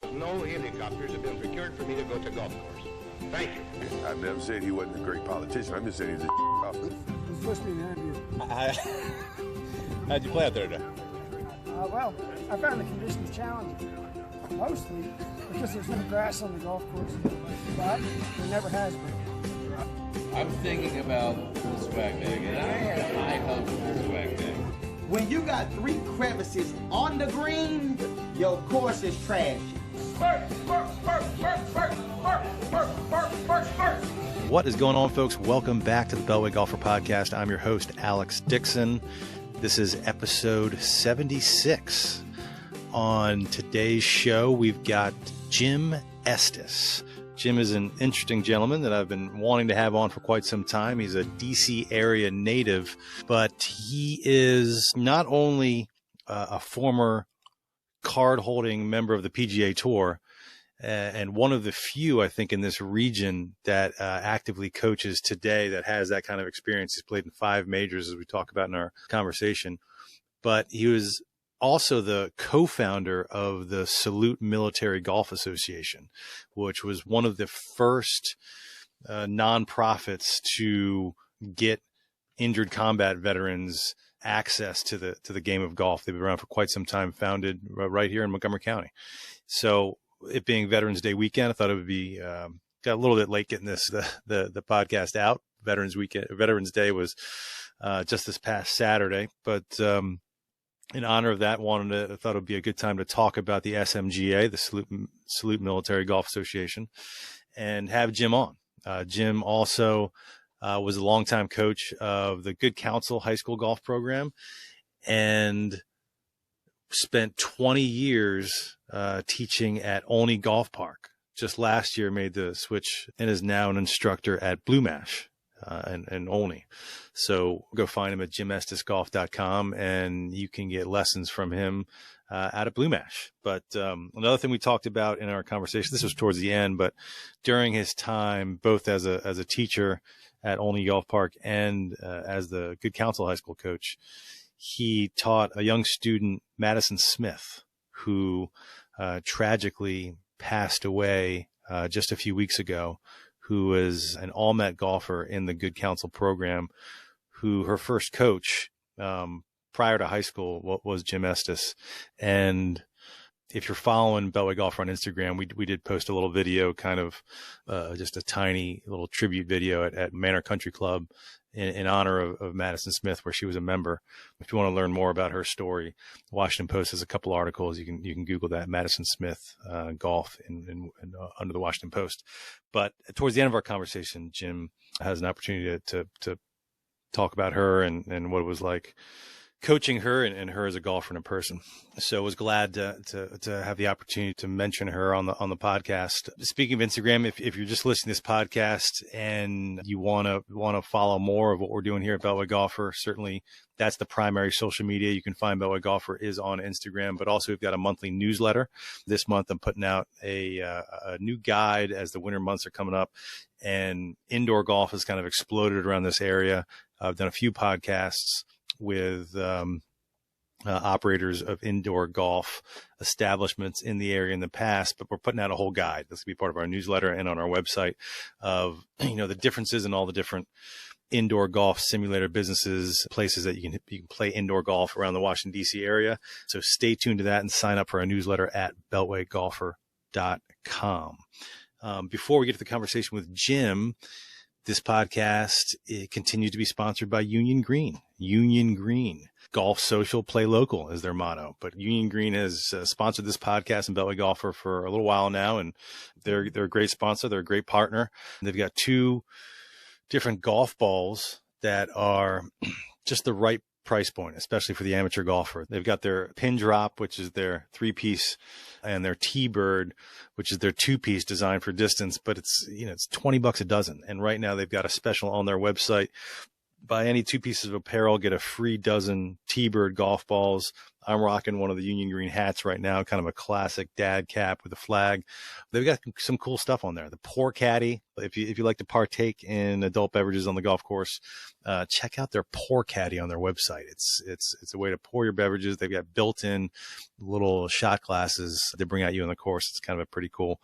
No helicopters have been procured for me to go to golf course. Thank you. I've never said he wasn't a great politician. I'm just saying he's a officer. It's supposed to be an interview. How'd you play out there today? Well, I found the conditions challenging, mostly because there's no grass on the golf course, but there never has been. I'm thinking about the swag bag, and I had high hopes for the swag bag. When you got 3 crevices on the green, your course is trashy. What is going on, folks? Welcome back to the Beltway Golfer Podcast. I'm your host, Alex Dixon. This is episode 76. On today's show, we've got Jim Estes. Jim is an interesting gentleman that I've been wanting to have on for quite some time. He's a DC area native, but he is not only a former card-holding member of the PGA Tour, and one of the few, I think, in this region that actively coaches today that has that kind of experience. He's played in 5 majors, as we talk about in our conversation. But he was also the co-founder of the Salute Military Golf Association, which was one of the first nonprofits to get injured combat veterans access to the game of golf. They've been around for quite some time, founded right here in Montgomery County. So it being Veterans Day weekend, I thought it would be got a little bit late getting this the podcast out. Veterans Day was just this past Saturday, but in honor of that, I thought it would be a good time to talk about the SMGA, the Salute Military Golf Association, and have Jim on. Jim also was a longtime coach of the Good Counsel high school golf program and spent 20 years teaching at Olney Golf Park. Just last year made the switch and is now an instructor at Blue Mash in Olney. So go find him at jimestesgolf.com and you can get lessons from him out of Blue Mash. But another thing we talked about in our conversation, this was towards the end, but during his time, both as a teacher at Olney Golf Park and as the Good Counsel high school coach, he taught a young student, Madison Smith, who tragically passed away just a few weeks ago, who was an all-met golfer in the Good Counsel program, who her first coach prior to high school was Jim Estes. And if you're following Beltway Golfer on Instagram, we did post a little video, kind of just a tiny little tribute video at Manor Country Club in honor of Madison Smith, where she was a member. If you want to learn more about her story, the Washington Post has a couple articles. You can Google that, Madison Smith golf under the Washington Post. But towards the end of our conversation, Jim has an opportunity to talk about her and what it was like coaching her and her as a golfer and a person. So I was glad to have the opportunity to mention her on the podcast. Speaking of Instagram, if you're just listening to this podcast and you want to follow more of what we're doing here at Beltway Golfer, certainly that's the primary social media. You can find Beltway Golfer is on Instagram, but also we've got a monthly newsletter. This month I'm putting out a new guide as the winter months are coming up, and indoor golf has kind of exploded around this area. I've done a few podcasts with operators of indoor golf establishments in the area in the past, but we're putting out a whole guide. This will be part of our newsletter and on our website of, the differences in all the different indoor golf simulator businesses, places that you can play indoor golf around the Washington, DC area. So stay tuned to that and sign up for our newsletter at beltwaygolfer.com. Before we get to the conversation with Jim, this podcast continues to be sponsored by Union Green. Union Green. Golf social, play local is their motto. But Union Green has sponsored this podcast and Beltway Golfer for a little while now, and they're a great sponsor. They're a great partner. They've got 2 different golf balls that are just the right price point, especially for the amateur golfer. They've got their Pin Drop, which is their 3-piece, and their T-Bird, which is their 2-piece designed for distance, but it's $20 a dozen. And right now they've got a special on their website buy any 2 pieces of apparel, get a free dozen T-Bird golf balls. I'm rocking one of the Union Green hats right now, kind of a classic dad cap with a flag. They've got some cool stuff on there. The Pour Caddy, if you like to partake in adult beverages on the golf course, check out their Pour Caddy on their website. It's a way to pour your beverages. They've got built-in little shot glasses they bring out you on the course. It's kind of a pretty cool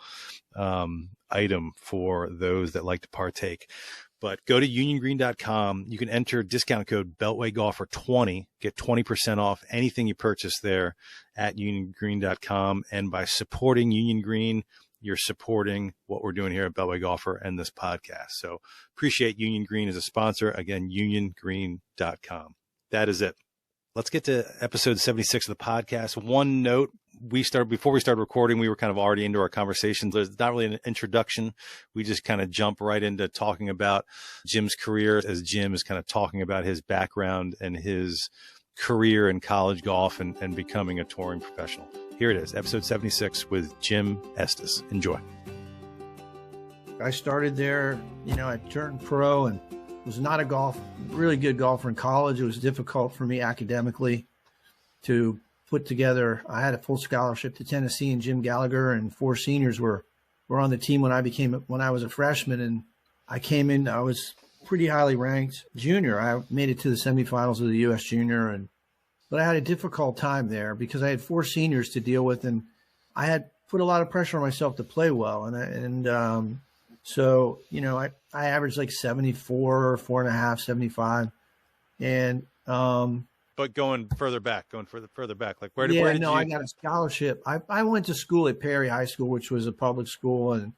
item for those that like to partake. But go to uniongreen.com. You can enter discount code BeltwayGolfer20, get 20% off anything you purchase there at uniongreen.com. And by supporting Union Green, you're supporting what we're doing here at Beltway Golfer and this podcast. So appreciate Union Green as a sponsor. Again, uniongreen.com. That is it. Let's get to episode 76 of the podcast. One note, before we started recording, we were kind of already into our conversations. There's not really an introduction. We just kind of jump right into talking about Jim's career as Jim is kind of talking about his background and his career in college golf and becoming a touring professional. Here it is, episode 76 with Jim Estes. Enjoy. I started there, I turned pro and was not a really good golfer in college. It was difficult for me academically to put together. I had a full scholarship to Tennessee, and Jim Gallagher and 4 seniors were on the team when I was a freshman, and I came in, I was pretty highly ranked junior. I made it to the semifinals of the U.S. Junior, but I had a difficult time there because I had 4 seniors to deal with, and I had put a lot of pressure on myself to play well. So, I averaged like 74, 4.5, 75. And, but going further back, like where did you? I got a scholarship. I went to school at Perry High School, which was a public school, and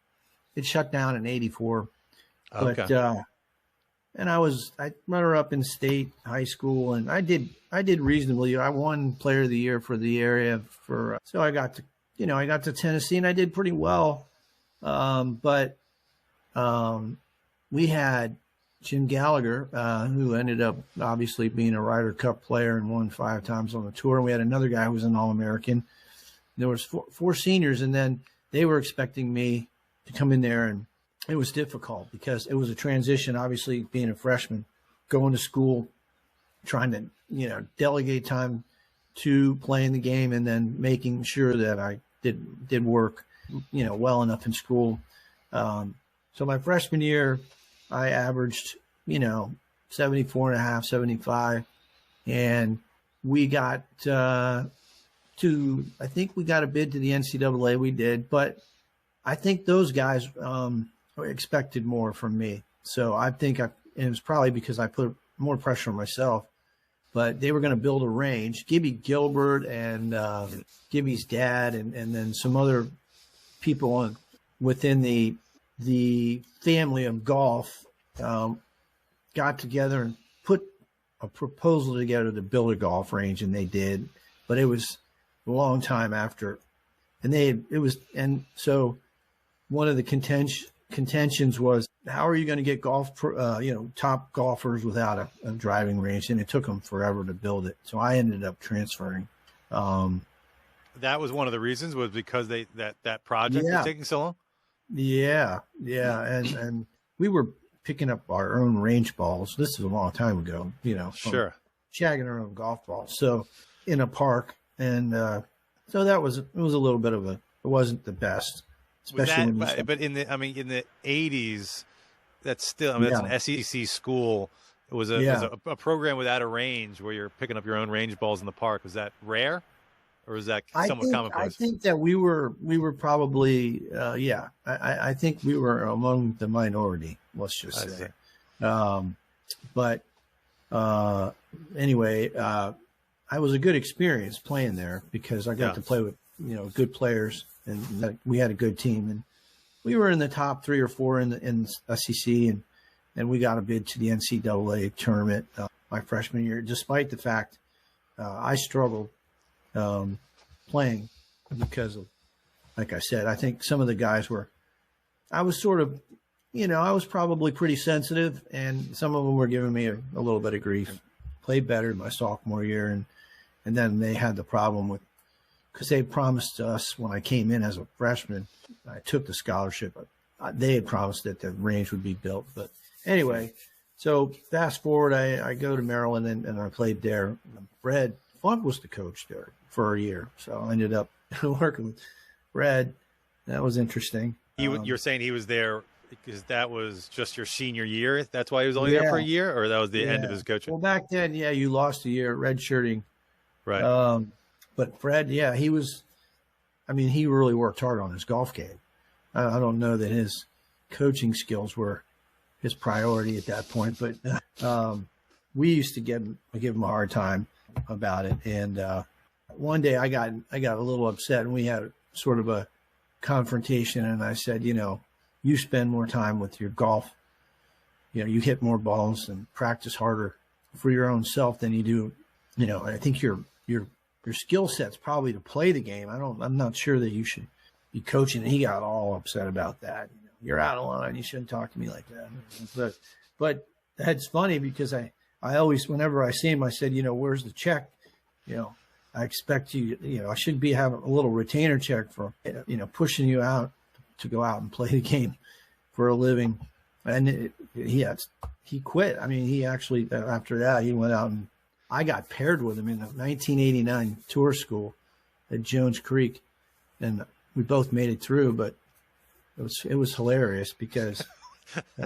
it shut down in 84. Okay. But, and I runner up in state high school, and I did reasonably. I won player of the year for the area so I got to Tennessee, and I did pretty well. We had Jim Gallagher, who ended up obviously being a Ryder Cup player and won 5 times on the tour. And we had another guy who was an All-American. There was 4 seniors, and then they were expecting me to come in there, and it was difficult because it was a transition, obviously being a freshman, going to school, trying to, delegate time to playing the game and then making sure that I did work, well enough in school. So my freshman year, I averaged, 74.5, 75. And we got I think we got a bid to the NCAA. We did. But I think those guys expected more from me. So I think it was probably because I put more pressure on myself. But they were going to build a range. Gibby Gilbert and Gibby's dad and then some other people within the family of golf got together and put a proposal together to build a golf range, and they did, but it was a long time after. And so one of the contentions was, how are you going to get top golfers without a driving range? And it took them forever to build it. So I ended up transferring. That was one of the reasons, was because that project was taking so long. Yeah. And we were picking up our own range balls. This is a long time ago, Sure. Shagging our own golf balls. So in a park. And so it was a little bit it wasn't the best. Especially but in the 80s, that's still, that's an SEC school. It was a program without a range where you're picking up your own range balls in the park. Was that rare? Or is that somewhat commonplace? I think that we were probably, I think we were among the minority, let's just say. Anyway, I was a good experience playing there because I got to play with, good players, and we had a good team. And we were in the top 3 or 4 in SEC, and we got a bid to the NCAA tournament my freshman year, despite the fact I struggled playing because of, like I said, I think some of the guys I was sort of, I was probably pretty sensitive, and some of them were giving me a little bit of grief. Played better my sophomore year, and then they had the problem because they promised us when I came in as a freshman, I took the scholarship. They had promised that the range would be built. But anyway, So fast forward, I go to Maryland and I played there. Fred Funk was the coach there for a year. So I ended up working with Fred. That was interesting. You're saying he was there because that was just your senior year? That's why he was only there for a year? Or that was the end of his coaching? Well, back then, you lost a year redshirting. Right. But Fred, he was, he really worked hard on his golf game. I don't know that his coaching skills were his priority at that point, but we used to give him a hard time about it. And one day I got a little upset, and we had sort of a confrontation. And I said, you spend more time with your golf. You hit more balls and practice harder for your own self than you do. I think your skill set's probably to play the game. I'm not sure that you should be coaching. And he got all upset about that. You're out of line. You shouldn't talk to me like that. But that's funny because I always, whenever I see him, I said, where's the check? I expect you, I should be having a little retainer check for, pushing you out to go out and play the game for a living. And he quit. He actually, after that, he went out and I got paired with him in the 1989 tour school at Jones Creek. And we both made it through, but it was hilarious because,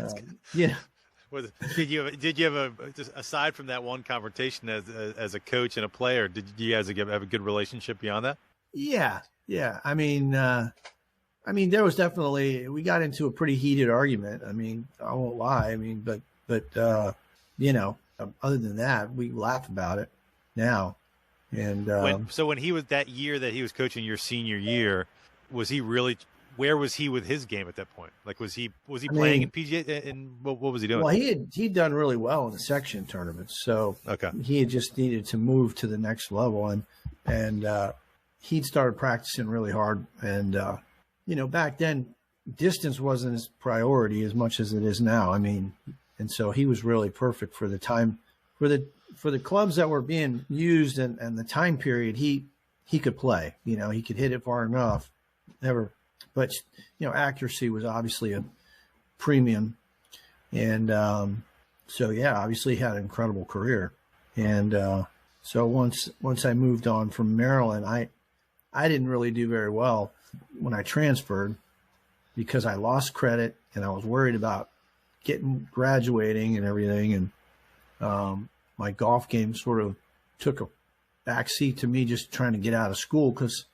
Did you have just aside from that one confrontation as a coach and a player, did you guys have a good relationship beyond that? Yeah. There was definitely, we got into a pretty heated argument. I won't lie. But other than that, we laugh about it now. And when he was that year that he was coaching your senior year, was he really? Where was he with his game at that point? Like, was he playing in PGA? And what was he doing? Well, he'd done really well in the section tournaments, so he had just needed to move to the next level, and he'd started practicing really hard. And back then, distance wasn't his priority as much as it is now. And so he was really perfect for the time, for the clubs that were being used and the time period. He could play. He could hit it far enough. But accuracy was obviously a premium, and obviously he had an incredible career. And so once I moved on from Maryland, I didn't really do very well when I transferred because I lost credit and I was worried about graduating and everything, and my golf game sort of took a backseat to me just trying to get out of school because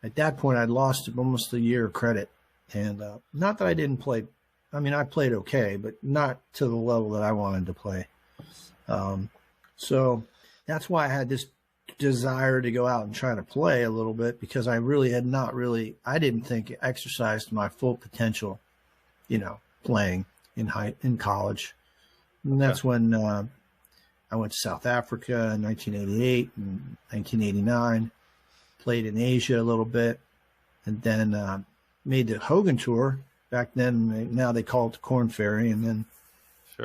at that point I'd lost almost a year of credit. And not that I didn't play. I played okay, but not to the level that I wanted to play. So that's why I had this desire to go out and try to play a little bit because I really had not really, I didn't think exercised my full potential, playing in college. And that's when I went to South Africa in 1988 and 1989, played in Asia a little bit, and then made the Hogan Tour. Back then, now they call it the Corn Ferry, and then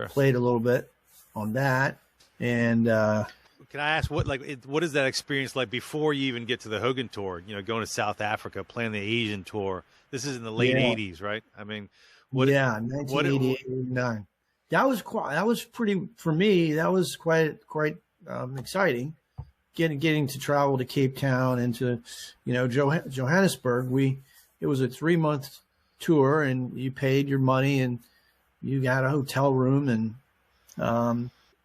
played a little bit on that. And can I ask what is that experience like before you even get to the Hogan Tour? Going to South Africa, playing the Asian Tour. This is in the late '80s, right? 1988, 89. That was pretty for me. That was quite exciting. Getting to travel to Cape Town and to Johannesburg. It was a 3-month tour, and you paid your money and you got a hotel room, and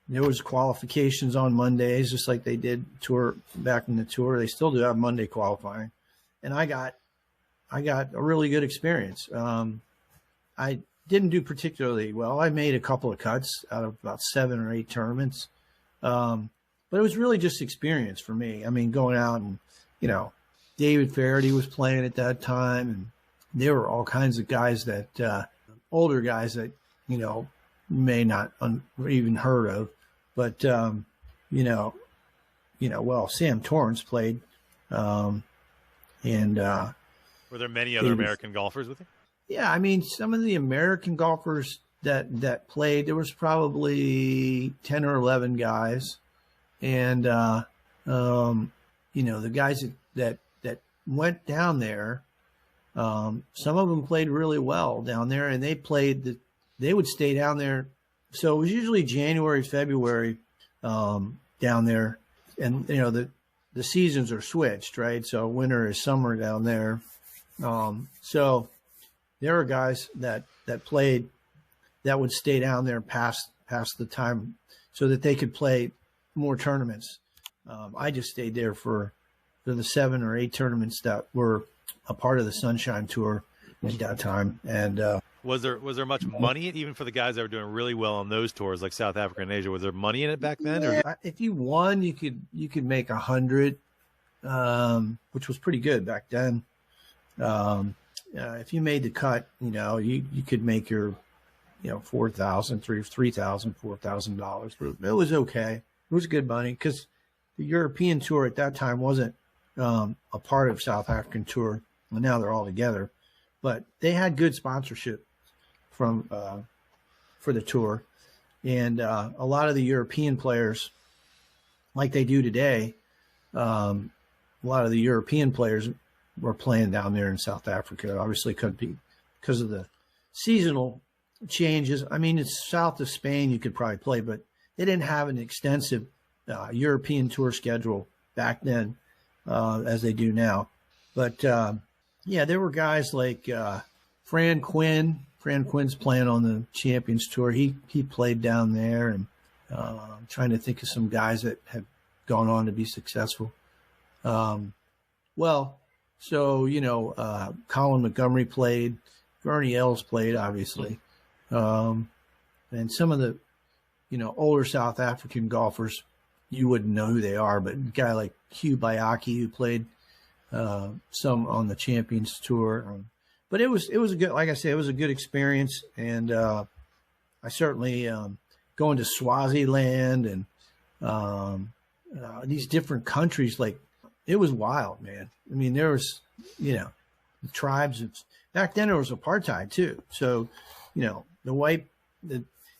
there was qualifications on Mondays, just like they did tour back in the tour. They still do have Monday qualifying, and I got a really good experience. I didn't do particularly well. I made a couple of cuts out of about 7 or 8 tournaments, but it was really just experience for me. Going out and David Faraday was playing at that time, and there were all kinds of guys that older guys that may not even heard of, but Sam Torrance played, and were there many other American golfers with you? Yeah, some of the American golfers that played, there was probably 10 or 11 guys, and the guys that went down there, some of them played really well down there, and they would stay down there So it was usually January, February down there, and the seasons are switched, right? So winter is summer down there. So there are guys that played that would stay down there past the time so that they could play more tournaments. I just stayed there for the 7 or 8 tournaments that were a part of the Sunshine Tour at that time. And was there much money even for the guys that were doing really well on those tours, like South Africa and Asia? Was there money in it back then? Yeah, or? if you won, you could make 100, which was pretty good back then. If you made the cut, you could make your $4,000, $3,000, $4,000. It was okay. It was good money because the European Tour at that time wasn't a part of South African Tour. And now they're all together, but they had good sponsorship for the tour, and a lot of the European players, like they do today, a lot of the European players were playing down there in South Africa. Obviously, could be because of the seasonal changes. I mean, it's south of Spain. You could probably play, but they didn't have an extensive European Tour schedule back then as they do now. But yeah, there were guys like Fran Quinn. Fran Quinn's playing on the Champions Tour. He played down there, and I'm trying to think of some guys that have gone on to be successful. Colin Montgomery played. Bernie Els played, obviously. And some of the, older South African golfers, you wouldn't know who they are, but a guy like Hugh Bayaki, who played some on the Champions Tour. But it was a good, like I said, it was a good experience. And I certainly going to Swaziland and these different countries, like it was wild, man. I mean, there was, the tribes. Back then there was apartheid too. So, it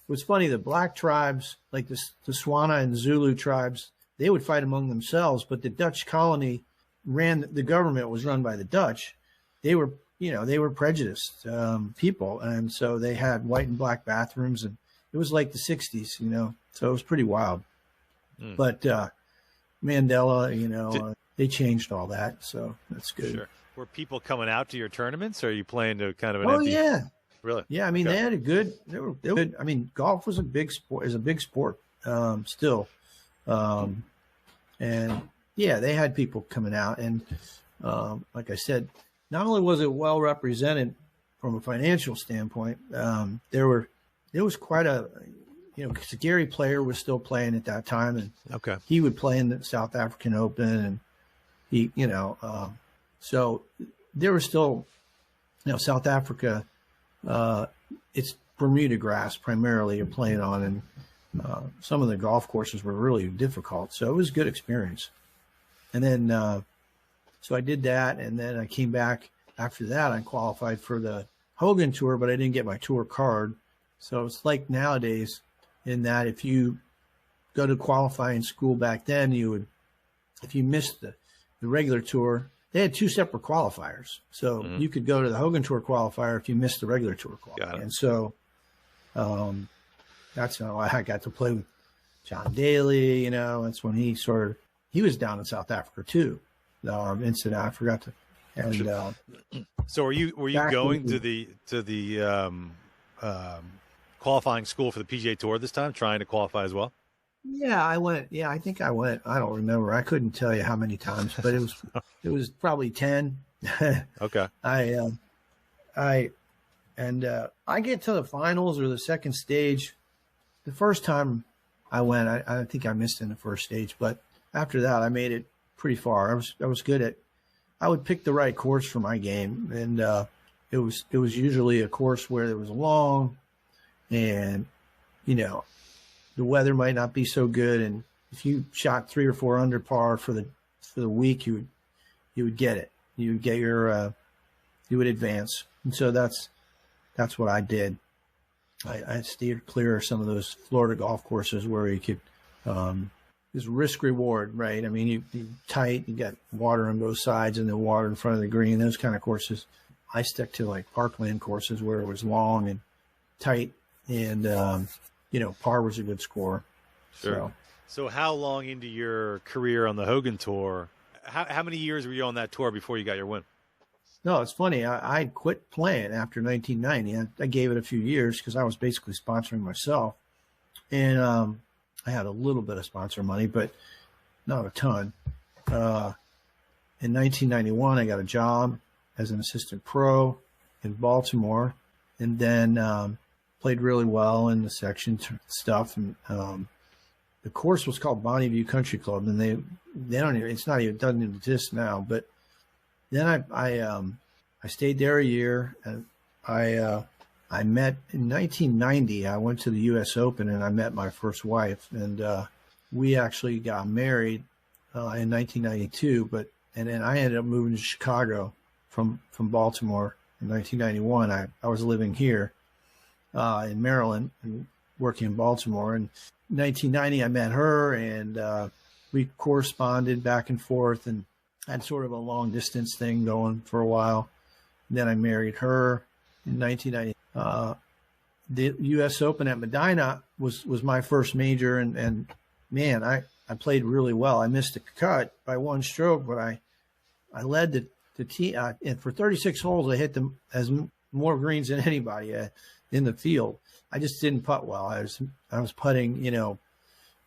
was funny, the black tribes, like the Swana and Zulu tribes, they would fight among themselves, but the Dutch colony the government was run by the Dutch. They were, they were prejudiced people. And so they had white and black bathrooms, and it was like the 60s, so it was pretty wild. But Mandela, they changed all that. So that's good. Sure. Were people coming out to your tournaments, or are you playing to kind of an empty? Oh, yeah. Really? Yeah, I mean, they had they were good. I mean, golf was a big sport, still. And yeah, they had people coming out. And like I said, not only was it well represented from a financial standpoint, there was quite a, because Gary Player was still playing at that time. And he would play in the South African Open, and so there was still, South Africa, it's Bermuda grass primarily you're playing on, and some of the golf courses were really difficult. So it was a good experience. And then, so I did that, and then I came back after that. I qualified for the Hogan Tour, but I didn't get my tour card. So it's like nowadays in that if you go to qualifying school back then, if you missed the regular tour, they had 2 separate qualifiers. So you could go to the Hogan Tour qualifier if you missed the regular tour qualifier. And so that's how I got to play with John Daly. That's when he was down in South Africa too. Incident I forgot to. And so were you going to the qualifying school for the PGA Tour this time, trying to qualify as well? Yeah, I went. Yeah, I think I went. I don't remember. I couldn't tell you how many times, but it was probably 10. Okay. I get to the finals or the second stage. The first time I went, I think I missed in the first stage, but after that, I made it pretty far. I was good I would pick the right course for my game, and it was usually a course where it was long, and the weather might not be so good, and if you shot 3 or 4 under par for the week, you would get it. You would get you would advance, and so that's what I did. I steered clear of some of those Florida golf courses where you could this risk reward, right? I mean, you tight, you got water on both sides, and then water in front of the green. Those kind of courses. I stuck to like parkland courses where it was long and tight, and par was a good score. Sure. So how long into your career on the Hogan Tour, how many years were you on that tour before you got your win? No, it's funny. I quit playing after 1990. I gave it a few years because I was basically sponsoring myself. And I had a little bit of sponsor money, but not a ton. In 1991, I got a job as an assistant pro in Baltimore, and then played really well in the section stuff. And the course was called Bonnie View Country Club, and they don't even, it's not even, it doesn't even exist now. But then I stayed there a year, and I met in 1990. I went to the U.S. Open, and I met my first wife, and we actually got married in 1992. And then I ended up moving to Chicago from Baltimore in 1991. I was living here in Maryland and working in Baltimore. And in 1990, I met her, and we corresponded back and forth and had sort of a long distance thing going for a while. And then I married her in 1990. The U.S. Open at Medina was my first major, and man, I played really well. I missed the cut by one stroke, but I led the team. And for 36 holes, I hit them as more greens than anybody in the field. I just didn't putt well. I was putting,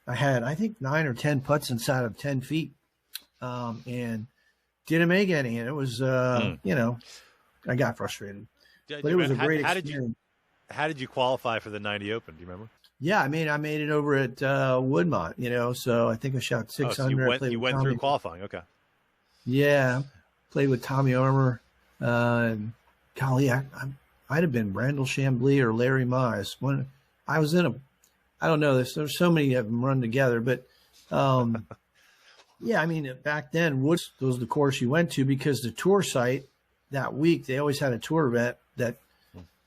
I had, I think, 9 or 10 putts inside of 10 feet, and didn't make any. And it was, I got frustrated. But it was a great experience. How did you qualify for the 90 Open? Do you remember? Yeah, I made it over at Woodmont, so I think I shot 600. So you went through qualifying. Okay. Yeah, played with Tommy Armour. And golly, I might have been Brandel Chambly or Larry Mize. When I was in I don't know, there's so many of them run together, but yeah, back then, Woods was the course you went to because the tour site that week, they always had a tour event that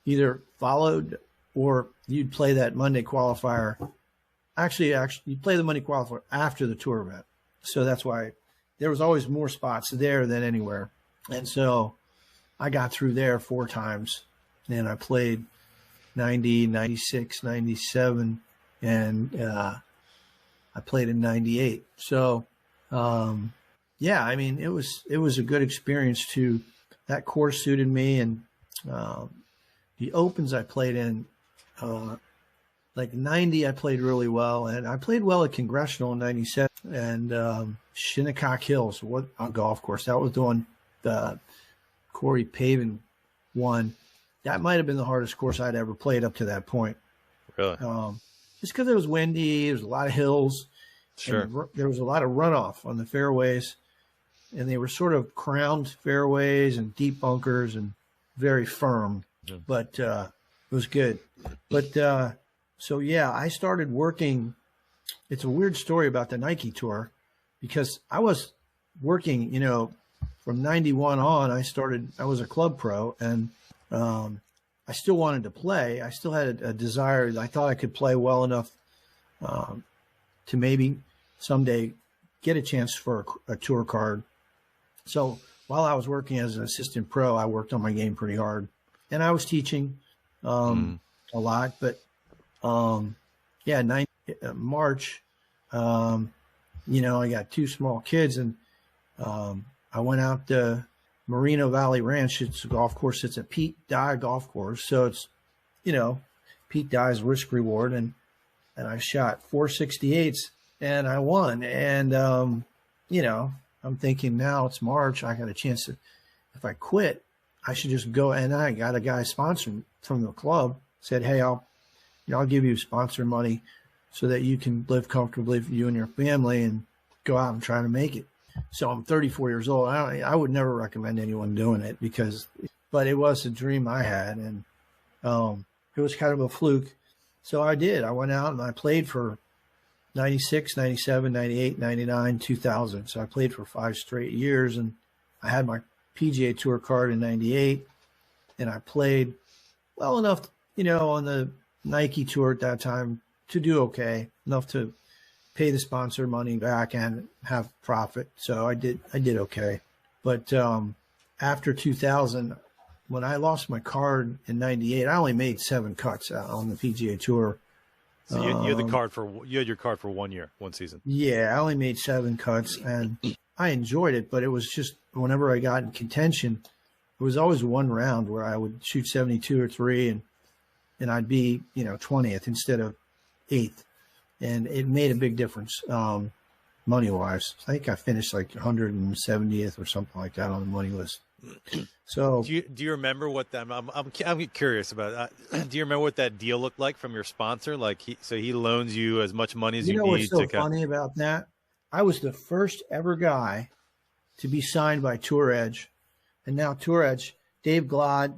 either followed or you'd play that Monday qualifier. Actually, you'd play the Monday qualifier after the tour event. So that's why there was always more spots there than anywhere. And so I got through there 4 times, and I played 90, 96, 97, and I played in 98. So, yeah, it was a good experience too. That course suited me, and the Opens I played in, like 90, I played really well, and I played well at Congressional in 97, and Shinnecock Hills, what a golf course. That was the one Corey Pavin won. That might have been the hardest course I'd ever played up to that point. Really? Just because it was windy, there was a lot of hills. Sure. There was a lot of runoff on the fairways, and they were sort of crowned fairways and deep bunkers and very firm. Yeah. But it was good. But so, yeah, I started working. It's a weird story about the Nike Tour because I was working, from 91 on. I was a club pro, and I still wanted to play. I still had a desire. I thought I could play well enough to maybe someday get a chance for a tour card. So while I was working as an assistant pro, I worked on my game pretty hard, and I was teaching a lot. But March, I got 2 small kids, and I went out to Moreno Valley Ranch. It's a golf course. It's a Pete Dye golf course, so it's Pete Dye's risk reward, and I shot 468s, and I won. And I'm thinking now it's March. I got a chance to, if I quit, I should just go. And I got a guy sponsored from the club, said, hey, I'll give you sponsor money so that you can live comfortably for you and your family and go out and try to make it. So I'm 34 years old. I would never recommend anyone doing it but it was a dream I had, and it was kind of a fluke. So I did. I went out and I played for 96, 97, 98, 99, 2000. So I played for 5 straight years, and I had my PGA Tour card in 98, and I played well enough, on the Nike Tour at that time to do okay, enough to pay the sponsor money back and have profit. So I did okay. But after 2000, when I lost my card in 98, I only made 7 cuts on the PGA Tour. So you had your card for 1 year, one season. Yeah, I only made 7 cuts, and I enjoyed it, but it was just whenever I got in contention, it was always one round where I would shoot 72 or 3, and I'd be 20th instead of 8th, and it made a big difference money wise. I think I finished like 170th or something like that on the money list. So do you remember what that? I'm curious about that. Do you remember what that deal looked like from your sponsor? Like he loans you as much money as you need. What's so funny about that? I was the first ever guy to be signed by Tour Edge, and now Tour Edge, Dave Glod,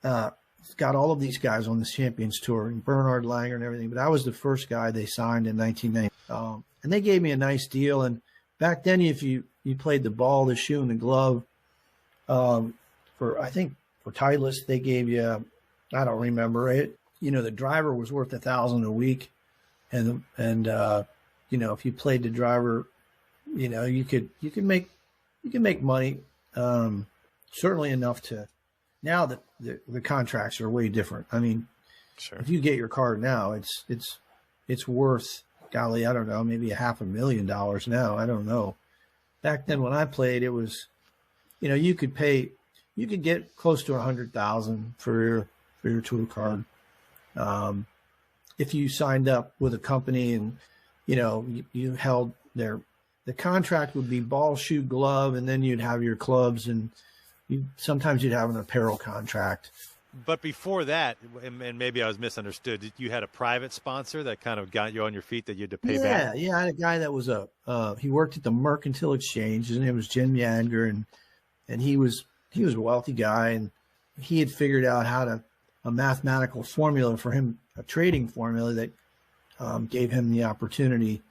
got all of these guys on the Champions Tour, and Bernhard Langer and everything. But I was the first guy they signed in 1990, and they gave me a nice deal. And back then, if you played the ball, the shoe, and the glove. For Titleist, they gave you, I don't remember it. The driver was worth $1,000 a week, and if you played the driver, you could make money, certainly enough to. Now the contracts are way different. I mean, sure. If you get your card now, it's worth, golly, I don't know, maybe $500,000 now. I don't know. Back then when I played, it was. You could get close to $100,000 for your tour card, if you signed up with a company and you held the contract would be ball, shoe, glove, and then you'd have your clubs, and sometimes you'd have an apparel contract. But before that, and maybe I was misunderstood, you had a private sponsor that kind of got you on your feet that you had to pay back. Yeah, I had a guy that was he worked at the Mercantile Exchange. His name was Jim Yanger, and he was a wealthy guy, and he had figured out a mathematical formula for him, a trading formula that gave him the opportunity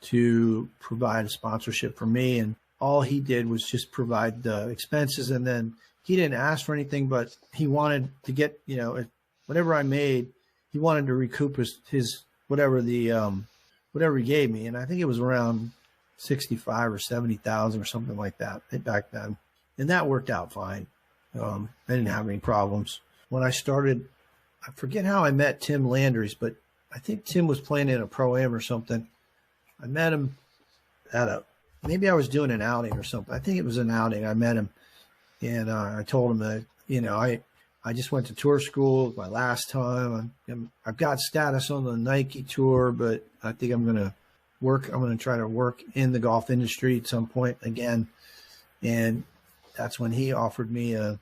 to provide a sponsorship for me. And all he did was just provide the expenses, and then he didn't ask for anything, but he wanted to get whatever I made, he wanted to recoup his whatever he gave me, and I think it was around 65 or 70,000 or something like that back then. And that worked out fine. I didn't have any problems. When I started, I forget how I met Tim Landry's, but I think Tim was playing in a Pro-Am or something. I met him at maybe I was doing an outing or something. I think it was an outing. I met him, and I told him that, I just went to tour school my last time. I've got status on the Nike tour, but I think I'm going to try to work in the golf industry at some point again. And that's when he offered me a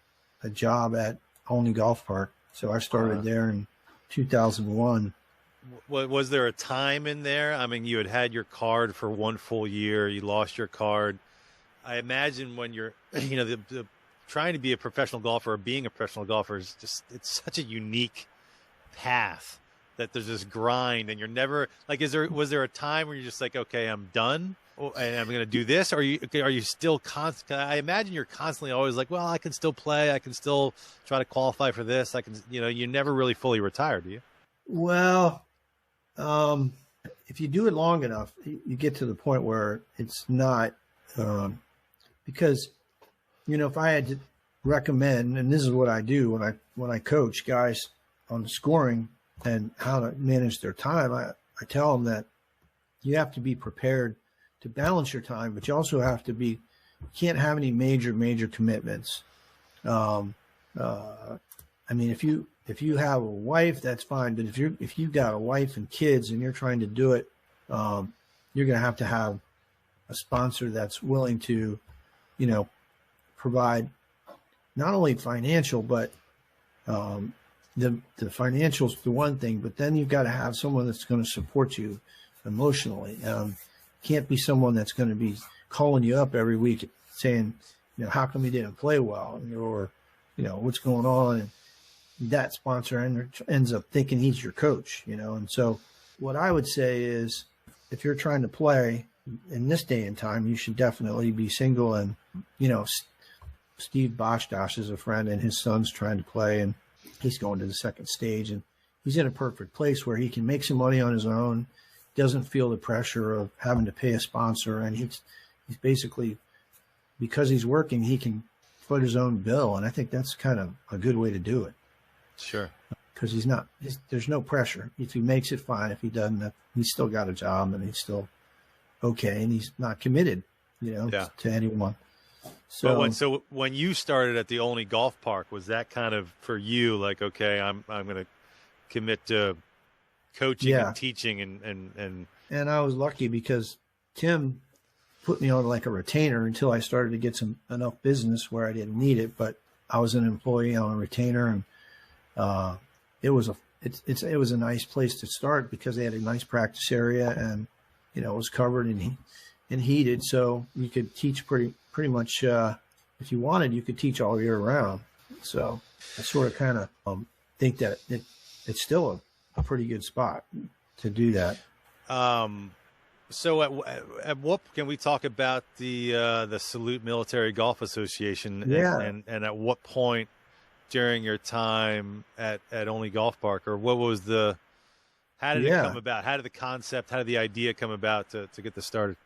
job at Olney Golf Park. So I started there in 2001. Was there a time in there? I mean, you had your card for 1 full year. You lost your card. I imagine when you're, the trying to be a professional golfer or being a professional golfer is just, it's such a unique path that there's this grind, and you're never like, was there a time where you're just like, okay, I'm done and I'm going to do this? Or are you still constant? I imagine you're constantly always like, well, I can still play. I can still try to qualify for this. I can, you never really fully retire, do you? Well, if you do it long enough, you get to the point where it's not, because, if I had to recommend, and this is what I do when I coach guys on scoring and how to manage their time, I tell them that you have to be prepared to balance your time, but you also have to you can't have any major commitments. I mean, if you have a wife, that's fine. But if you've got a wife and kids and you're trying to do it, you're going to have a sponsor that's willing to, provide not only financial, but the financial's the one thing, but then you've got to have someone that's going to support you emotionally. Can't be someone that's going to be calling you up every week saying, how come you didn't play well, or what's going on. And that sponsor ends up thinking he's your coach, And so what I would say is, if you're trying to play in this day and time, you should definitely be single. And, Steve Boschdosh is a friend, and his son's trying to play, and he's going to the second stage, and he's in a perfect place where he can make some money on his own, doesn't feel the pressure of having to pay a sponsor. And he's basically, because he's working, he can foot his own bill. And I think that's kind of a good way to do it. Sure. because there's no pressure. If he makes it, fine. If he doesn't, he's still got a job and he's still okay, and he's not committed, to anyone. So when you started at the Olney Golf Park, was that kind of for you like, okay, I'm going to commit to coaching and teaching and I was lucky because Tim put me on like a retainer until I started to get enough business where I didn't need it, but I was an employee on a retainer, and it was a nice place to start because they had a nice practice area, and it was covered and heated, so you could teach pretty much if you wanted, you could teach all year round. So I sort of kind of think that it's still a pretty good spot to do that. So at what can we talk about the Salute Military Golf Association? And at what point during your time at Olney Golf Park, or what was how did it come about? How did the concept, how did the idea come about to get this started?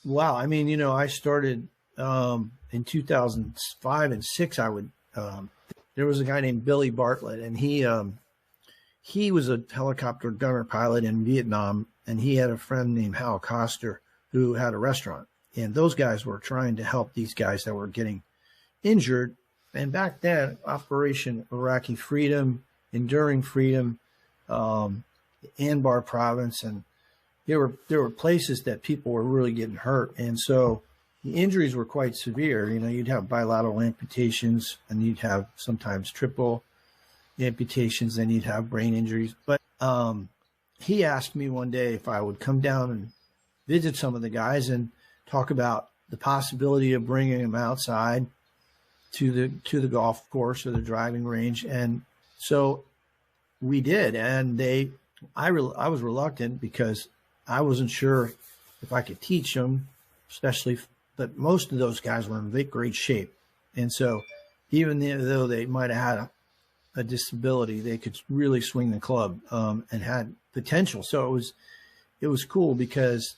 Wow. I mean, I started in 2005 and 6. There was a guy named Billy Bartlett, and he was a helicopter gunner pilot in Vietnam, and he had a friend named Hal Koster who had a restaurant, and those guys were trying to help these guys that were getting injured. And back then, Operation Iraqi Freedom, Enduring Freedom, Anbar Province, and there were places that people were really getting hurt, and so the injuries were quite severe. You'd have bilateral amputations, and you'd have sometimes triple amputations, then you'd have brain injuries. But he asked me one day if I would come down and visit some of the guys and talk about the possibility of bringing them outside to the golf course or the driving range. And so we did, and I was reluctant because I wasn't sure if I could teach them, but most of those guys were in great shape. And so even though they might have had a disability, they could really swing the club and had potential. So it was cool because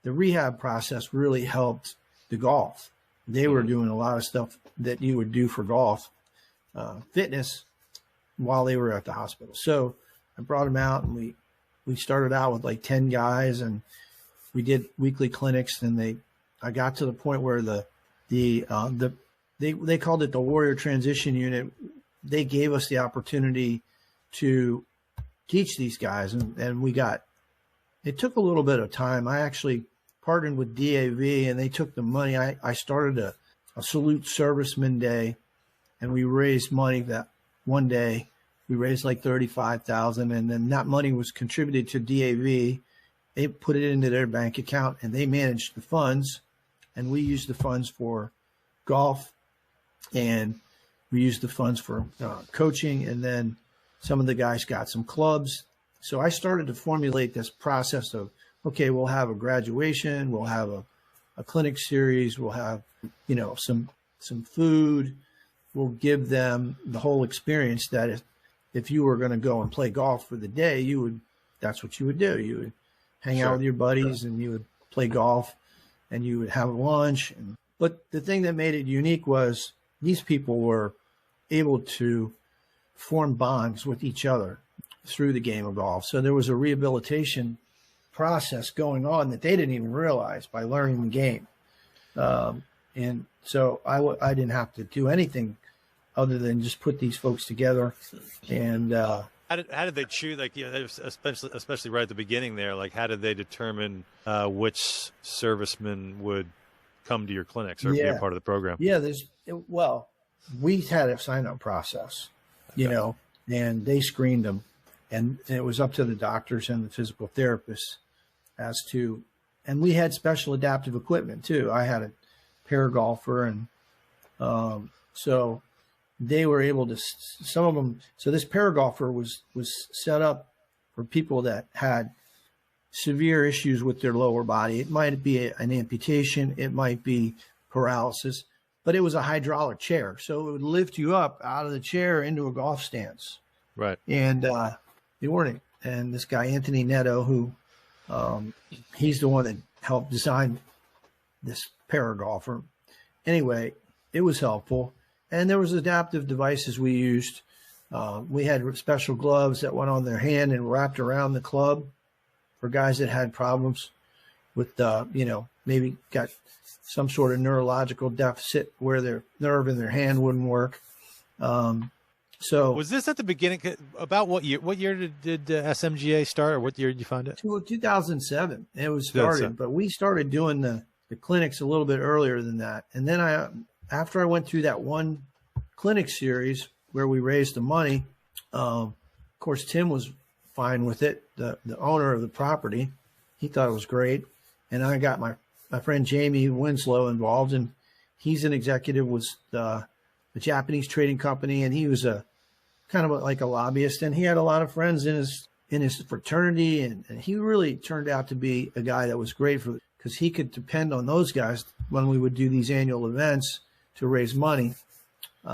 the rehab process really helped the golf. They were doing a lot of stuff that you would do for golf, fitness, while they were at the hospital. So I brought them out, and we started out with like 10 guys, and we did weekly clinics, and I got to the point where they called it the Warrior Transition Unit. They gave us the opportunity to teach these guys, and it took a little bit of time. I actually partnered with DAV, and they took the money. I started a Salute Serviceman Day, and we raised money that one day. We raised like $35,000, and then that money was contributed to DAV. They put it into their bank account, and they managed the funds, and we used the funds for golf, and we used the funds for coaching, and then some of the guys got some clubs. So I started to formulate this process of, okay, we'll have a graduation, we'll have a clinic series, we'll have, some food, we'll give them the whole experience that if you were going to go and play golf for the day, that's what you would do. You would hang out with your buddies, and you would play golf, and you would have lunch. But the thing that made it unique was these people were able to form bonds with each other through the game of golf. So there was a rehabilitation process going on that they didn't even realize by learning the game. And so I didn't have to do anything other than just put these folks together. And how did they choose? Like, especially right at the beginning there. Like, how did they determine which servicemen would come to your clinics or be a part of the program? Yeah, we had a sign-up process, and they screened them, and it was up to the doctors and the physical therapists and we had special adaptive equipment too. I had a paragolfer, and so they were able to, some of them. So this paragolfer was set up for people that had severe issues with their lower body. It might be an amputation, it might be paralysis, but it was a hydraulic chair. So it would lift you up out of the chair into a golf stance. Right. And they weren't. And this guy, Anthony Netto, who he's the one that helped design this paragolfer. Anyway, it was helpful. And there was adaptive devices we used We had special gloves that went on their hand and wrapped around the club for guys that had problems with, maybe got some sort of neurological deficit where their nerve in their hand wouldn't work. So was this at the beginning? About what year? What year did SMGA start, or what year did you find it? 2007. It was started, but we started doing the clinics a little bit earlier than that. And then after I went through that one clinic series where we raised the money, of course, Tim was fine with it, the owner of the property. He thought it was great. And I got my friend Jamie Winslow involved, and he's an executive with the Japanese trading company, and he was a kind of like a lobbyist, and he had a lot of friends in his fraternity, and he really turned out to be a guy that was great because he could depend on those guys when we would do these annual events to raise money. We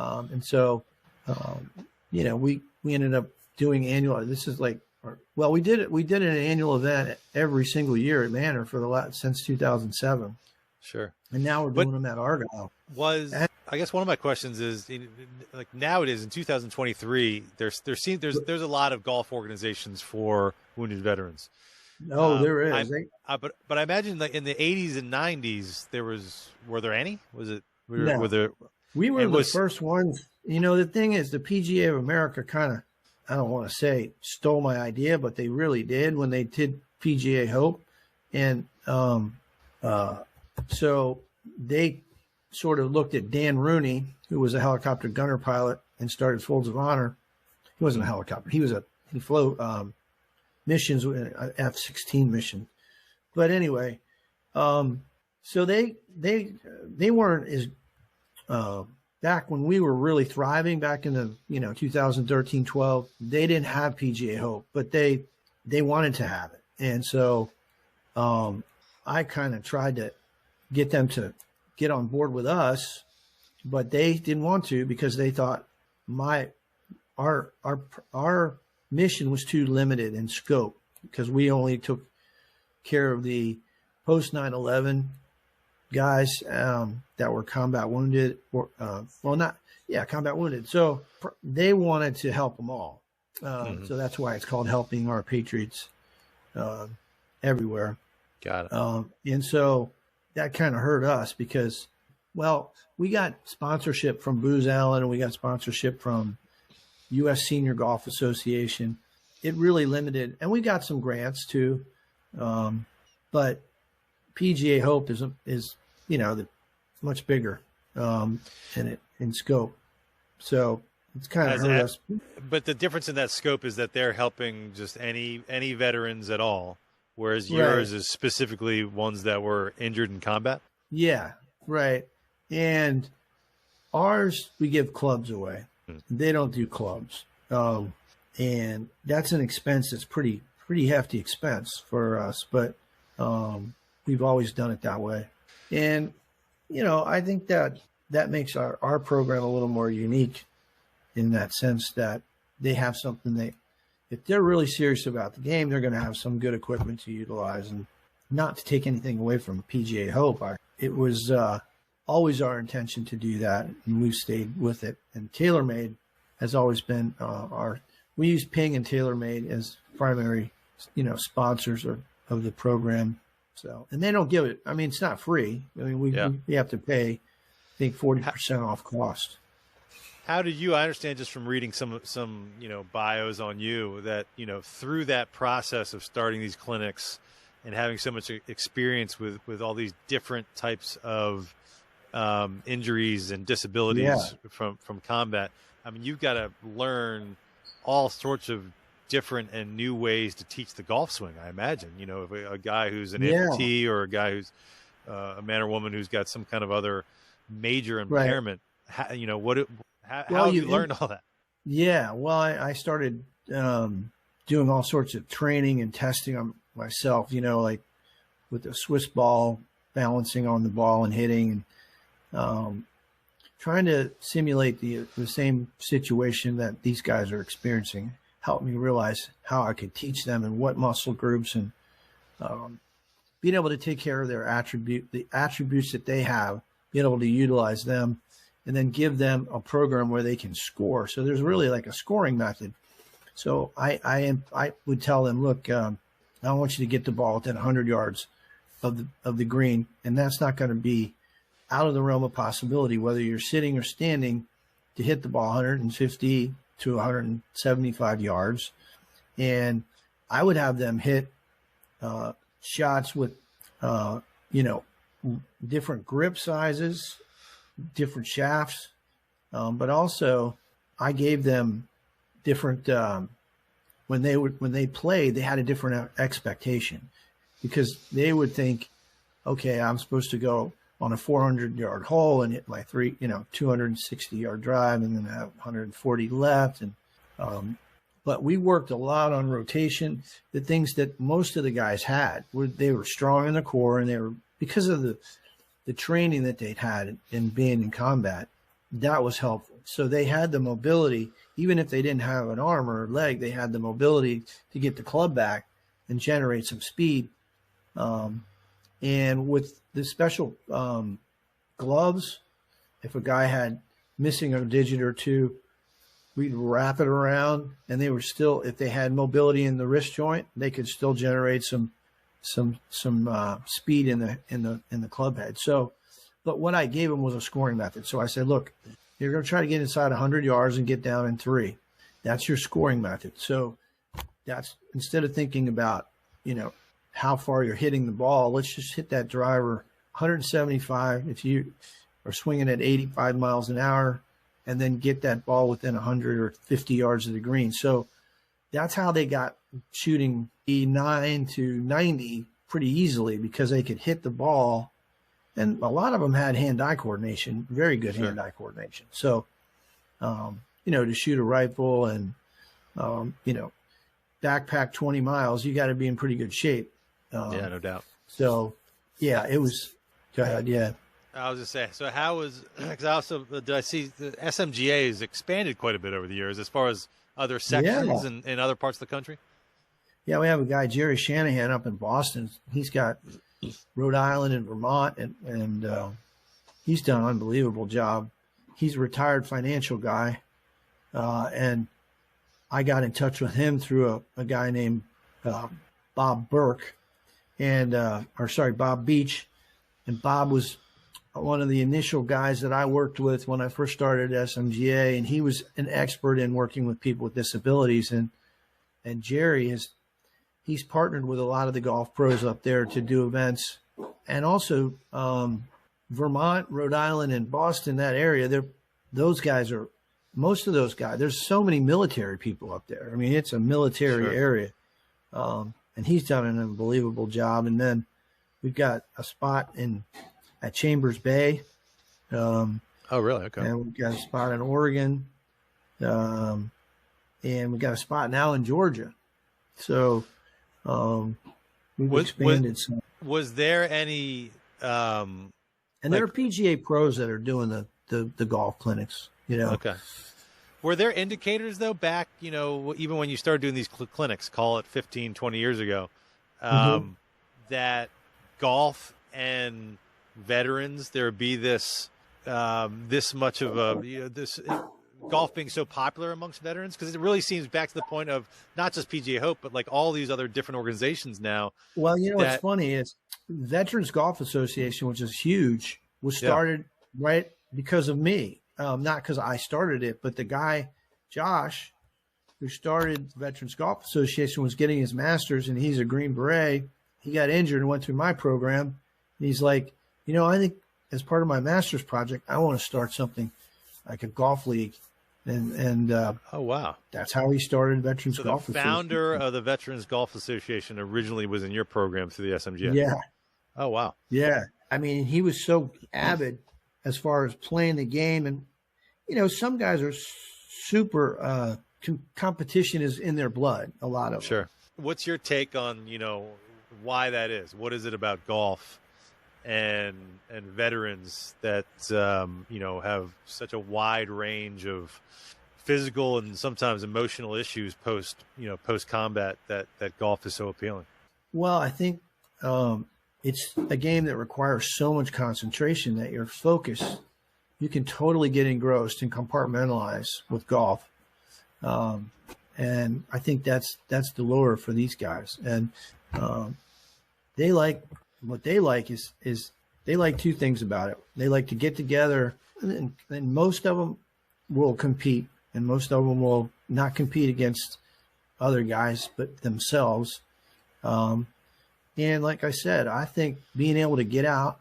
ended up doing annual. This is like, well, we did an annual event every single year at Manor since 2007. Sure. And now we're doing them at Argyle. I guess one of my questions is, like nowadays in 2023, there's a lot of golf organizations for wounded veterans. No, there is. But I imagine like in the 80s and 90s, were there any? No. We were the first ones. The thing is, the PGA of America kind of, I don't want to say stole my idea, but they really did when they did PGA Hope. And so they sort of looked at Dan Rooney, who was a helicopter gunner pilot and started Folds of Honor. He wasn't a helicopter. He flew missions, an F-16 mission. But anyway, so they weren't as back when we were really thriving back in the 2013-12. They didn't have PGA Hope, but they wanted to have it, and so I kind of tried to get them to get on board with us, but they didn't want to because they thought our mission was too limited in scope because we only took care of the post 9/11 guys that were combat wounded, combat wounded. So they wanted to help them all. So that's why it's called Helping Our Patriots Everywhere. Got it. And so that kind of hurt us because, well, we got sponsorship from Booz Allen and we got sponsorship from U.S. Senior Golf Association. It really limited, and we got some grants too. But PGA Hope is much bigger in scope. So it's kind of hurt us. But the difference in that scope is that they're helping just any veterans at all, whereas yours is specifically ones that were injured in combat? Yeah, right. And ours, we give clubs away. They don't do clubs. And that's an expense that's pretty hefty expense for us, but we've always done it that way. And, I think that makes our program a little more unique in that sense that they have something if they're really serious about the game, they're going to have some good equipment to utilize. And not to take anything away from PGA Hope, it was always our intention to do that, and we've stayed with it. And TaylorMade has always been we use Ping and TaylorMade as primary, sponsors of the program. So, and they don't give it. I mean, it's not free. I mean, we have to pay, I think, 40% off cost. How did you? I understand just from reading some bios on you that through that process of starting these clinics and having so much experience with all these different types of injuries and disabilities from combat. I mean, you've got to learn all sorts of different and new ways to teach the golf swing. I imagine, if a guy who's an amputee or a guy who's a man or woman who's got some kind of other major impairment. How have you learned all that? Yeah, well, I started doing all sorts of training and testing on myself, like with the Swiss ball, balancing on the ball and hitting, and trying to simulate the same situation that these guys are experiencing. Helped me realize how I could teach them and what muscle groups, and being able to take care of the attributes that they have, being able to utilize them and then give them a program where they can score. So there's really like a scoring method. So I would tell them, look, I want you to get the ball within 100 yards of the green, and that's not going to be out of the realm of possibility, whether you're sitting or standing, to hit the ball 150 to 175 yards. And I would have them hit shots with, different grip sizes, different shafts, but also I gave them different. When they played, they had a different expectation, because they would think, okay, I'm supposed to go on a 400-yard hole and hit my 260-yard drive, and then have 140 left. And but we worked a lot on rotation. The things that most of the guys had they were strong in the core, and they were, because of the training that they'd had in being in combat, that was helpful. So they had the mobility, even if they didn't have an arm or a leg, they had the mobility to get the club back and generate some speed. And with the special gloves, if a guy had missing a digit or two, we'd wrap it around, and they were still, if they had mobility in the wrist joint, they could still generate some speed in the club head. So, but what I gave them was a scoring method. So I said, look, you're going to try to get inside 100 yards and get down in 3. That's your scoring method. So that's, instead of thinking about, how far you're hitting the ball, let's just hit that driver 175 if you are swinging at 85 miles an hour, and then get that ball within 100 or 50 yards of the green. So that's how they got shooting 9 to 90 pretty easily, because they could hit the ball. And a lot of them had hand-eye coordination, very good hand-eye coordination. So, to shoot a rifle and, backpack 20 miles, you got to be in pretty good shape. Yeah, no doubt. So, yeah, it was, go ahead, yeah. I was just saying, so how was, because I see the SMGA has expanded quite a bit over the years as far as other sections in other parts of the country? Yeah, we have a guy, Jerry Shanahan, up in Boston. He's got Rhode Island and Vermont, and he's done an unbelievable job. He's a retired financial guy, and I got in touch with him through a guy named Bob Burke, Bob Beach. And Bob was one of the initial guys that I worked with when I first started at SMGA, and he was an expert in working with people with disabilities. And Jerry he's partnered with a lot of the golf pros up there to do events. And also Vermont, Rhode Island, and Boston, that area, most of those guys, there's so many military people up there. I mean, it's a military area. And he's done an unbelievable job. And then we've got a spot at Chambers Bay. Oh, really? Okay. And we've got a spot in Oregon. And we got a spot now in Georgia. So we've expanded some. Was there any and there are PGA pros that are doing the golf clinics, Okay. Were there indicators, though, back, even when you started doing these clinics, call it 15, 20 years ago, that golf and veterans, there would be this much of this golf being so popular amongst veterans? Because it really seems back to the point of not just PGA Hope, but like all these other different organizations now. Well, what's funny is Veterans Golf Association, which is huge, was started right because of me. Not because I started it, but the guy, Josh, who started Veterans Golf Association, was getting his master's, and he's a Green Beret. He got injured and went through my program. And he's like, I think as part of my master's project, I want to start something like a golf league. And oh, wow. That's how he started Veterans Golf Association. The founder of the Veterans Golf Association originally was in your program through the SMGA. Yeah. Oh, wow. Yeah. I mean, he was so avid as far as playing the game. And, some guys are super, competition is in their blood, a lot of them. Sure. What's your take on, why that is? What is it about golf and veterans that, have such a wide range of physical and sometimes emotional issues post combat that golf is so appealing? Well, I think it's a game that requires so much concentration that your focus you can totally get engrossed and compartmentalize with golf. And I think that's the lure for these guys. And they like is they like two things about it. They like to get together, and most of them will compete, and most of them will not compete against other guys but themselves. And like I said, I think being able to get out,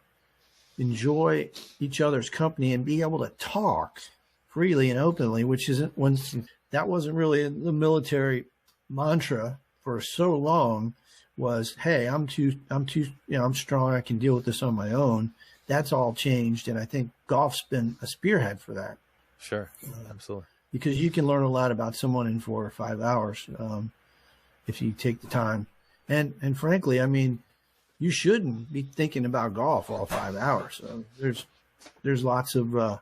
enjoy each other's company, and be able to talk freely and openly, which that wasn't really the military mantra for so long, was, hey, I'm strong, I can deal with this on my own. That's all changed, and I think golf's been a spearhead for that. Sure, absolutely. Because you can learn a lot about someone in 4 or 5 hours if you take the time. And frankly, I mean, you shouldn't be thinking about golf all 5 hours. There's lots of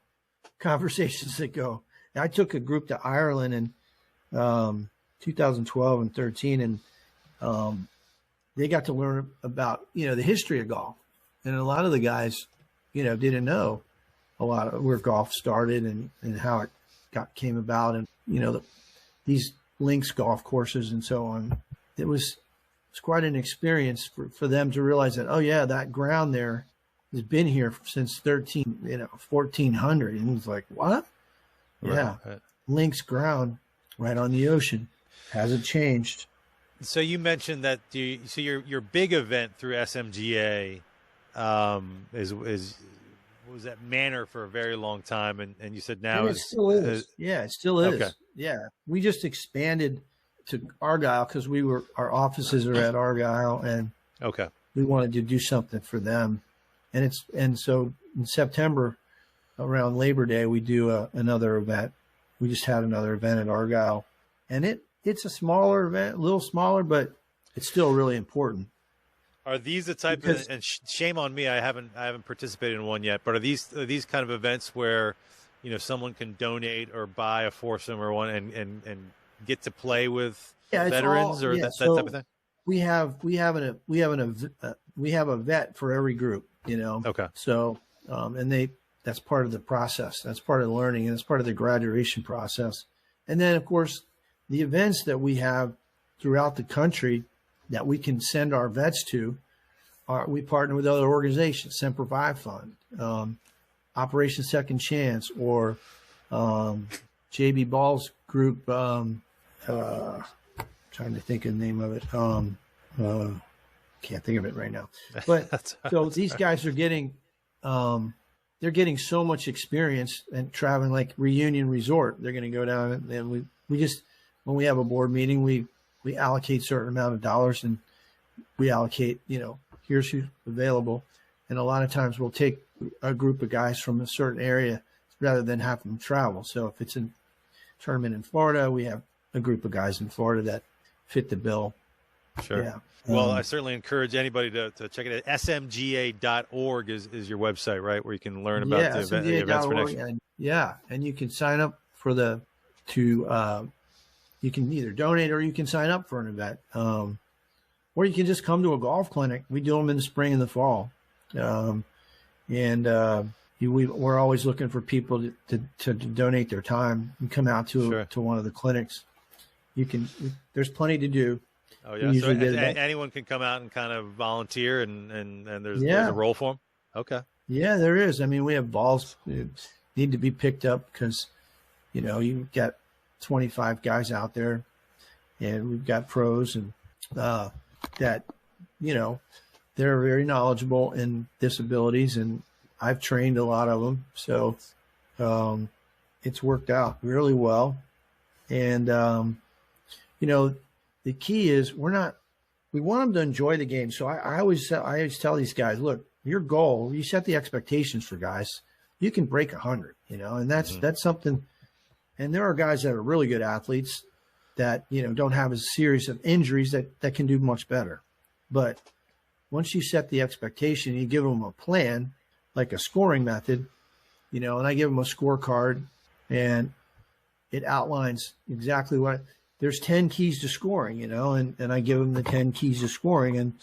conversations that go. I took a group to Ireland in 2012 and 13, and they got to learn about, the history of golf. And a lot of the guys, didn't know a lot of where golf started and how it came about, and, these links golf courses and so on. It's quite an experience for them to realize that, oh yeah, that ground there has been here since 1400. And it's like, what? Right, yeah. right. Links ground right on the ocean. Hasn't changed. So you mentioned that your big event through SMGA was at Manor for a very long time, and you said now it still is. Yeah, it still is. Okay. Yeah, we just expanded to Argyle because our offices are at Argyle, and we wanted to do something for them, and so in September around Labor Day we do another event. We just had another event at Argyle, and it's a smaller event, a little smaller, but it's still really important. Are these the type of, and shame on me, I haven't participated in one yet, but are these kind of events where, someone can donate or buy a foursome or one and get to play with veterans or that type of thing? We have a vet for every group, Okay. So, and that's part of the process. That's part of the learning, and it's part of the graduation process. And then, of course, the events that we have throughout the country that we can send our vets to, we partner with other organizations, Semper Fi Fund, Operation Second Chance, or JB Ball's group. Trying to think of the name of it. Can't think of it right now. But so these guys are getting, they're getting so much experience and traveling, like Reunion Resort. They're going to go down, and we just, when we have a board meeting, we allocate a certain amount of dollars, and we allocate, here's who's available. And a lot of times we'll take a group of guys from a certain area rather than have them travel. So if it's a tournament in Florida, we have a group of guys in Florida that fit the bill. Sure. Yeah. Well, I certainly encourage anybody to check it out. smga.org is your website, right? Where you can learn about the events for next year. And you can sign up for you can either donate or you can sign up for an event. Or you can just come to a golf clinic. We do them in the spring and the fall. We're always looking for people to donate their time and come out to one of the clinics. There's plenty to do. Oh yeah. So anyone can come out and kind of volunteer and there's a role for them. Okay. Yeah, there is. I mean, we have balls that need to be picked up because, you've got 25 guys out there, and we've got pros and that, they're very knowledgeable in disabilities, and I've trained a lot of them. So it's worked out really well. And, the key is we want them to enjoy the game. So I always tell these guys, look, your goal, you set the expectations for guys, you can break 100, and that's something. And there are guys that are really good athletes that, don't have a series of injuries that can do much better. But once you set the expectation, you give them a plan, like a scoring method, and I give them a scorecard, and it outlines exactly there's 10 keys to scoring, and I give them the 10 keys to scoring. And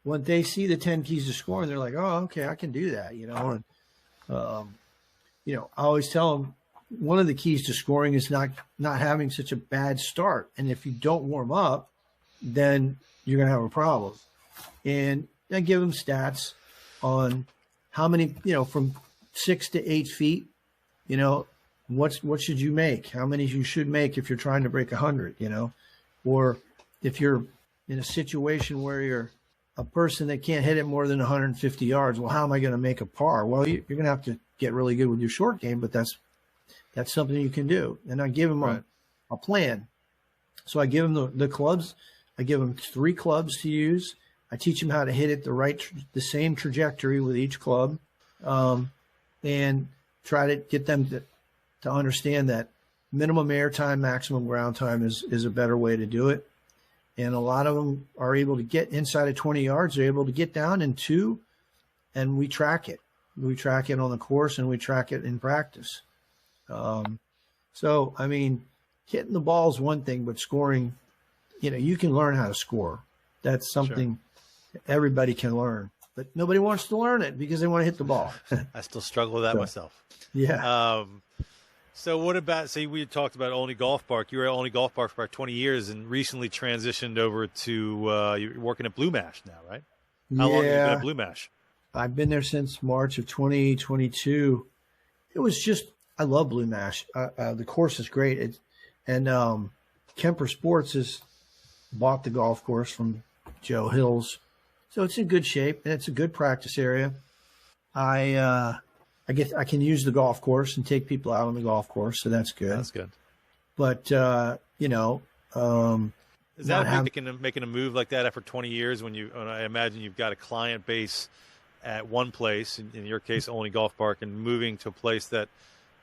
when they see the 10 keys to scoring, they're like, oh, okay, I can do that, I always tell them one of the keys to scoring is not having such a bad start. And if you don't warm up, then you're going to have a problem. And I give them stats on how many, from 6 to 8 feet, what should you make? How many you should make if you're trying to break 100, or if you're in a situation where you're a person that can't hit it more than 150 yards. Well, how am I going to make a par? Well, you're going to have to get really good with your short game, but that's something you can do. And I give them a plan. So I give them the clubs. I give them 3 clubs to use. I teach them how to hit it the same trajectory with each club, and try to get them to understand that minimum air time, maximum ground time is a better way to do it. And a lot of them are able to get inside of 20 yards. They're able to get down in 2, and we track it. We track it on the course, and we track it in practice. So, I mean, hitting the ball is one thing, but scoring, you can learn how to score. That's something everybody can learn. But nobody wants to learn it because they want to hit the ball. I still struggle with that myself. Yeah. So what about, say we talked about Olney Golf Park. You were at Olney Golf Park for about 20 years and recently transitioned over to, you're working at Blue Mash now, right? How long have you been at Blue Mash? I've been there since March of 2022. It was just, I love Blue Mash. The course is great. And Kemper Sports has bought the golf course from Joe Hills. So it's in good shape, and it's a good practice area. I can use the golf course and take people out on the golf course, so that's good. That's good. But is that making a move like that after 20 years? When I imagine you've got a client base at one place, in your case, Olney Golf Park, and moving to a place that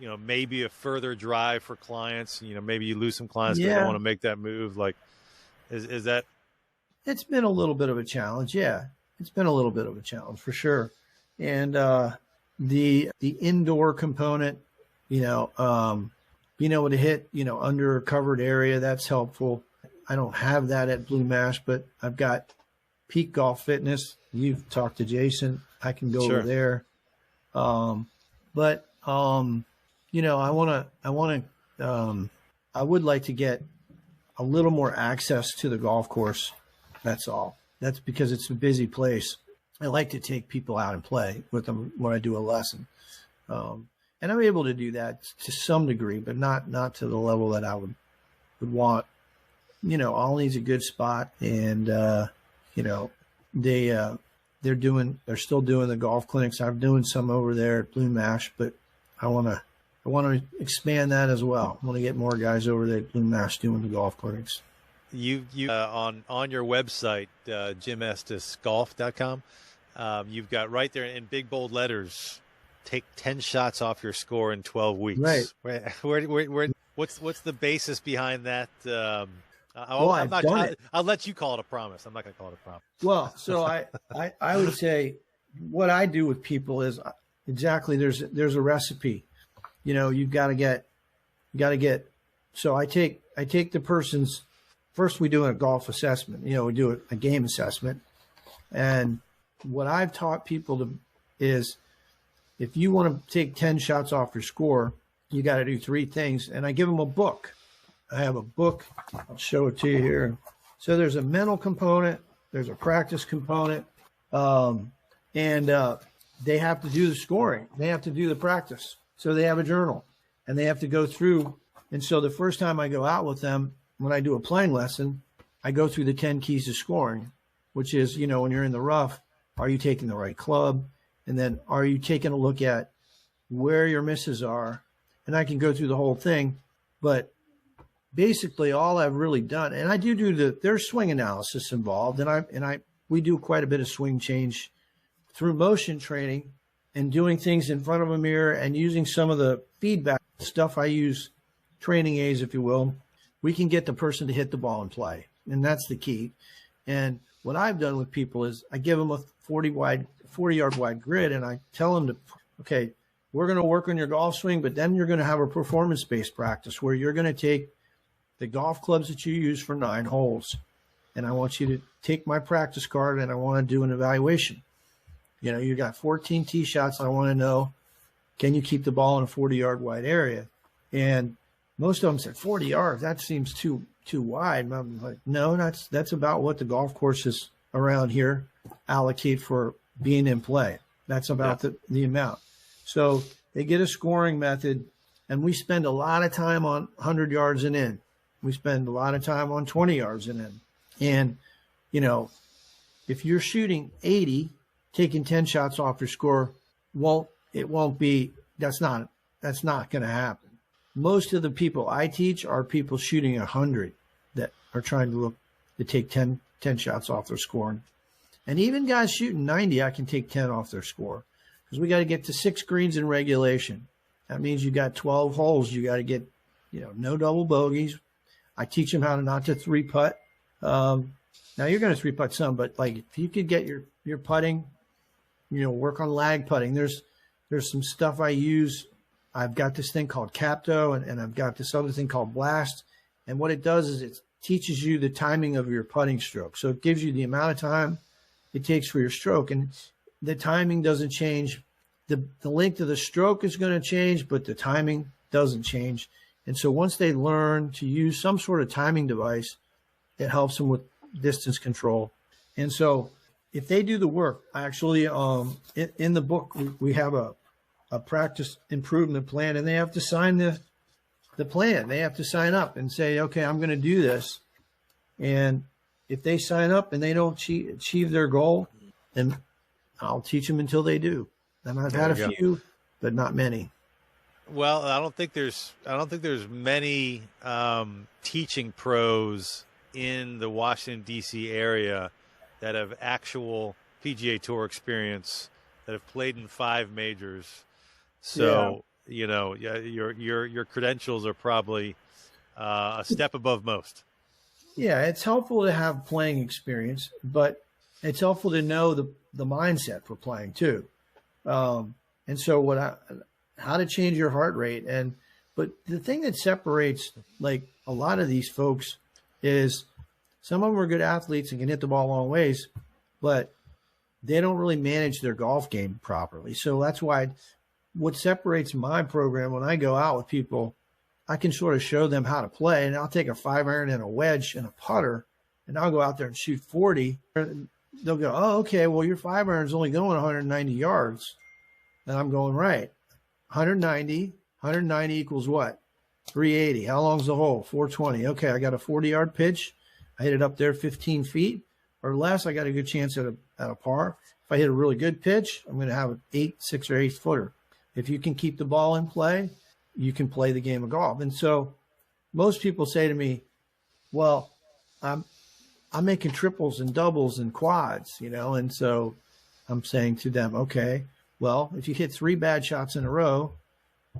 maybe a further drive for clients. Maybe you lose some clients that don't want to make that move. Like, is that? It's been a little bit of a challenge. Yeah, it's been a little bit of a challenge for sure. And the indoor component, being able to hit, under a covered area, that's helpful. I don't have that at Blue Mash, but I've got Peak Golf Fitness. You've talked to Jason. I can go over there. I would like to get a little more access to the golf course. That's all. That's because it's a busy place. I like to take people out and play with them when I do a lesson. And I'm able to do that to some degree, but not to the level that I would want. Olney's a good spot, and they're still doing the golf clinics. I'm doing some over there at Blue Mash, but I want to expand that as well. I want to get more guys over there at Blue Mash doing the golf clinics. You on your website, jimestesgolf.com, you've got right there in big bold letters, take 10 shots off your score in 12 weeks. Right. What's the basis behind that? I'll let you call it a promise. I'm not going to call it a promise. Well, so I would say what I do with people is exactly, there's a recipe. You've got to get, so I take the person's, first we do a golf assessment, we do a game assessment. And what I've taught people is if you want to take 10 shots off your score, you got to do 3 things. And I give them a book. I have a book. I'll show it to you here. So there's a mental component. There's a practice component. And they have to do the scoring. They have to do the practice. So they have a journal and they have to go through. And so the first time I go out with them, when I do a playing lesson, I go through the 10 keys to scoring, which is, when you're in the rough, are you taking the right club? And then are you taking a look at where your misses are? And I can go through the whole thing, but basically all I've really done, and I do there's swing analysis involved, and we do quite a bit of swing change through motion training and doing things in front of a mirror and using some of the feedback stuff I use, training aids, if you will. We can get the person to hit the ball and play, and that's the key. And what I've done with people is I give them a 40-yard wide grid, and I tell them okay, we're going to work on your golf swing, but then you're going to have a performance-based practice where you're going to take the golf clubs that you use for 9 holes, and I want you to take my practice card, and I want to do an evaluation. You got 14 tee shots. I want to know, can you keep the ball in a 40-yard wide area? And most of them said 40 yards. That seems too wide. And I'm like, no, that's about what the golf courses around here allocate for being in play. That's about the amount. So they get a scoring method, and we spend a lot of time on 100 yards and in. We spend a lot of time on 20 yards and in. And, you know, if you're shooting 80, taking 10 shots off your score, that's not going to happen. Most of the people I teach are people shooting 100 that are trying to take 10 shots off their score. And even guys shooting 90, I can take 10 off their score, because we got to get to 6 greens in regulation. That means you got 12 holes. You got to get, no double bogeys. I teach them how to not to 3-putt. Now you're going to 3-putt some, but like if you could get your putting, work on lag putting. There's some stuff I use. I've got this thing called Capto, and I've got this other thing called Blast. And what it does is it teaches you the timing of your putting stroke. So it gives you the amount of time it takes for your stroke, and the timing doesn't change. The length of the stroke is going to change, but the timing doesn't change. And so once they learn to use some sort of timing device, it helps them with distance control. And so if they do the work, actually, in the book, we have a practice improvement plan, and they have to sign the plan. They have to sign up and say, okay, I'm going to do this. And if they sign up and they don't achieve their goal, then I'll teach them until they do. And I've had a few, but not many. Well, I don't think there's many teaching pros in the Washington, D.C. area that have actual PGA Tour experience, that have played in 5 majors. So, your credentials are probably a step above most. Yeah, it's helpful to have playing experience, but it's helpful to know the mindset for playing too. And so how to change your heart rate. But the thing that separates like a lot of these folks is some of them are good athletes and can hit the ball a long ways, but they don't really manage their golf game properly. So that's why what separates my program, when I go out with people, I can sort of show them how to play, and I'll take a 5-iron and a wedge and a putter, and I'll go out there and shoot 40. They'll go, oh, okay, well, your 5-iron is only going 190 yards. And I'm going, right. 190 equals what? 380. How long's the hole? 420. Okay, I got a 40-yard pitch. I hit it up there 15 feet or less. I got a good chance at a par. If I hit a really good pitch, I'm going to have an 6 or 8 footer. If you can keep the ball in play, you can play the game of golf. And so most people say to me, well, I'm making triples and doubles and quads, and so I'm saying to them, okay, well, if you hit 3 bad shots in a row,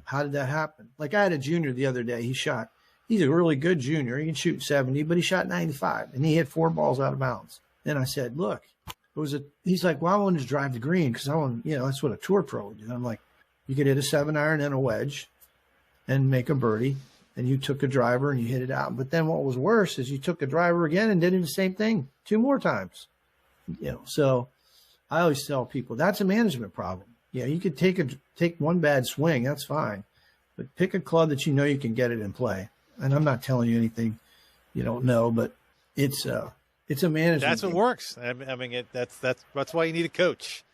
how did that happen? Like I had a junior the other day. He's a really good junior. He can shoot 70, but he shot 95, and he hit 4 balls out of bounds. Then I said, look, he's like, well, I wanted to drive the green because I want, that's what a tour pro would do. I'm like, you could hit a 7-iron and a wedge and make a birdie, and you took a driver and you hit it out. But then what was worse is you took a driver again and did the same thing 2 more times. So I always tell people that's a management problem. Yeah, you could take one bad swing, that's fine, but pick a club that you know you can get it in play. And I'm not telling you anything you don't know, but it's a management. That's what works. I mean, that's why you need a coach.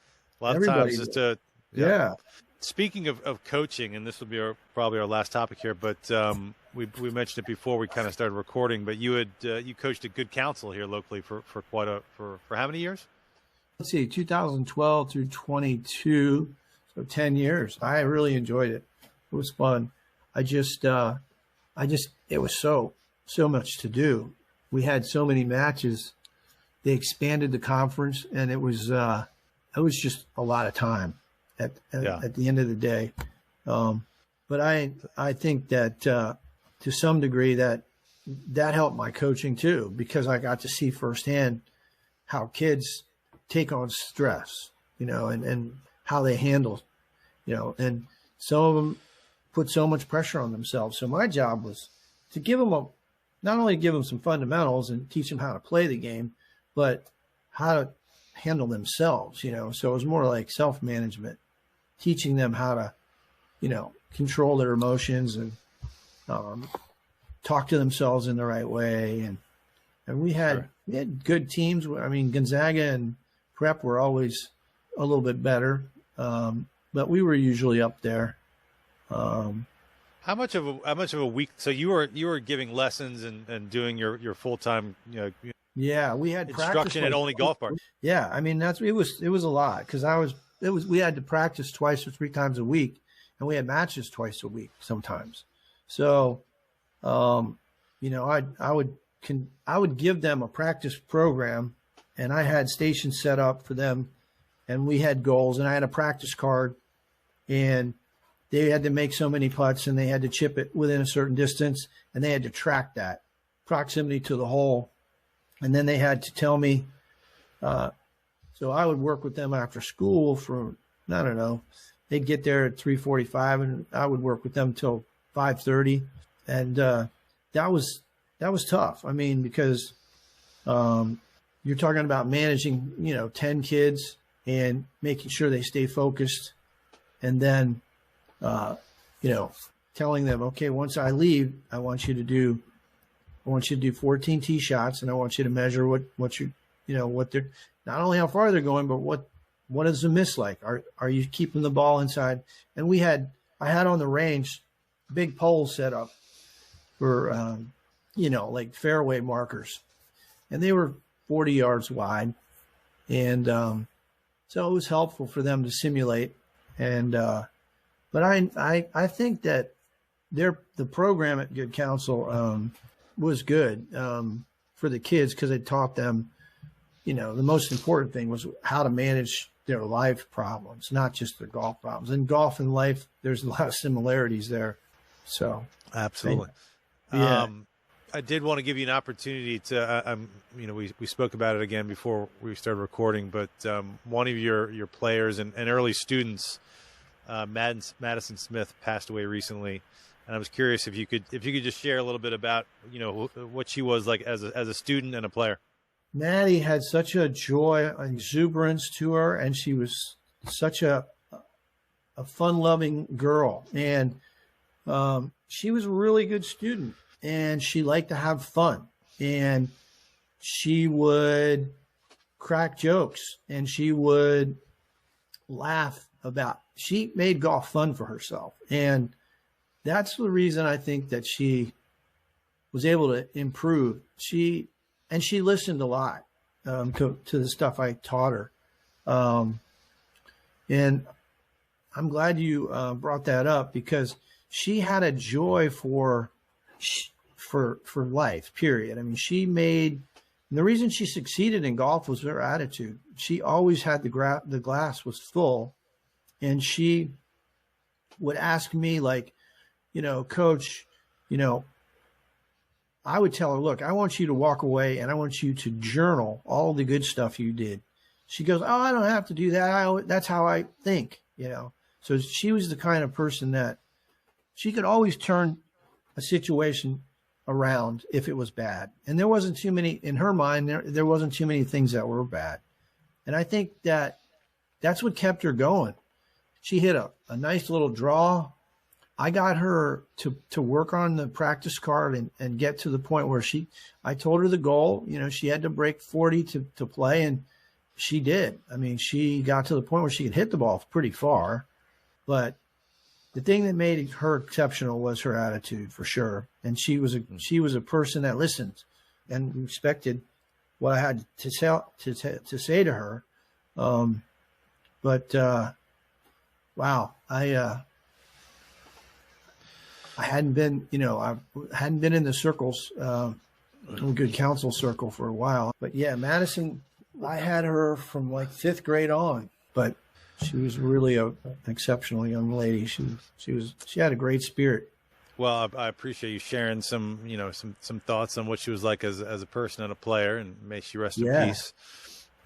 A lot of times, just to yeah. Speaking of coaching, and this will be probably our last topic here, but we mentioned it before we kind of started recording. But you coached at Good Counsel here locally for how many years? Let's see, 2012 through 22, so 10 years. I really enjoyed it. It was fun. It was so much to do. We had so many matches. They expanded the conference, and it was just a lot of time at the end of the day. But I think that to some degree that helped my coaching too, because I got to see firsthand how kids take on stress, and how they handle, and some of them put so much pressure on themselves. So my job was to not only give them some fundamentals and teach them how to play the game, but how to handle themselves, So it was more like self-management, teaching them how to control their emotions and talk to themselves in the right way. And we had good teams. I mean, Gonzaga and Prep were always a little bit better, but we were usually up there. How much of a week? So you were giving lessons and doing your full time Yeah, we had instruction at Olney Golf Park. Yeah, I mean it was a lot because we had to practice twice or three times a week, and we had matches twice a week sometimes. So, I would give them a practice program, and I had stations set up for them, and we had goals, and I had a practice card, and they had to make so many putts, and they had to chip it within a certain distance, and they had to track that proximity to the hole. And then they had to tell me, so I would work with them after school for, I don't know, they'd get there at 3:45 and I would work with them till 5:30. And that was tough. I mean, because you're talking about managing, 10 kids and making sure they stay focused. And then, telling them, okay, once I leave, I want you to do 14 tee shots, and I want you to measure what they're, not only how far they're going, but what is the miss like? Are you keeping the ball inside? And I had on the range big poles set up for, like fairway markers, and they were 40 yards wide. And, so it was helpful for them to simulate. And, but I think that the program at Good Counsel, was good for the kids because it taught them, the most important thing was how to manage their life problems, not just their golf problems. In golf and life, there's a lot of similarities there. So absolutely. Yeah. I did want to give you an opportunity to, we spoke about it again before we started recording, but one of your players and early students, Madison Smith, passed away recently. And I was curious if you could just share a little bit about, what she was like as a student and a player. Maddie had such a joy, exuberance to her, and she was such a fun-loving girl. And she was a really good student, and she liked to have fun. And she would crack jokes, and she would laugh she made golf fun for herself. And that's the reason I think that she was able to improve. She listened a lot to the stuff I taught her. And I'm glad you brought that up because she had a joy for life, period. I mean, the reason she succeeded in golf was her attitude. She always had the glass was full, and she would ask me like, Coach, I would tell her, look, I want you to walk away and I want you to journal all the good stuff you did. She goes, oh, I don't have to do that. That's how I think, So she was the kind of person that she could always turn a situation around if it was bad. And there wasn't too many, in her mind, there wasn't too many things that were bad. And I think that's what kept her going. She hit a nice little draw. I got her to work on the practice card and get to the point where I told her the goal, she had to break 40 to play, and she did. I mean, she got to the point where she could hit the ball pretty far, but the thing that made her exceptional was her attitude, for sure. And she was a person that listened and respected what I had to say to her. Wow, I hadn't been, I hadn't been in the circles, Good Counsel circle for a while. But yeah, Madison, I had her from like 5th grade on, but she was really an exceptional young lady. She had a great spirit. Well, I appreciate you sharing some thoughts on what she was like as a person and a player, and may she rest in peace.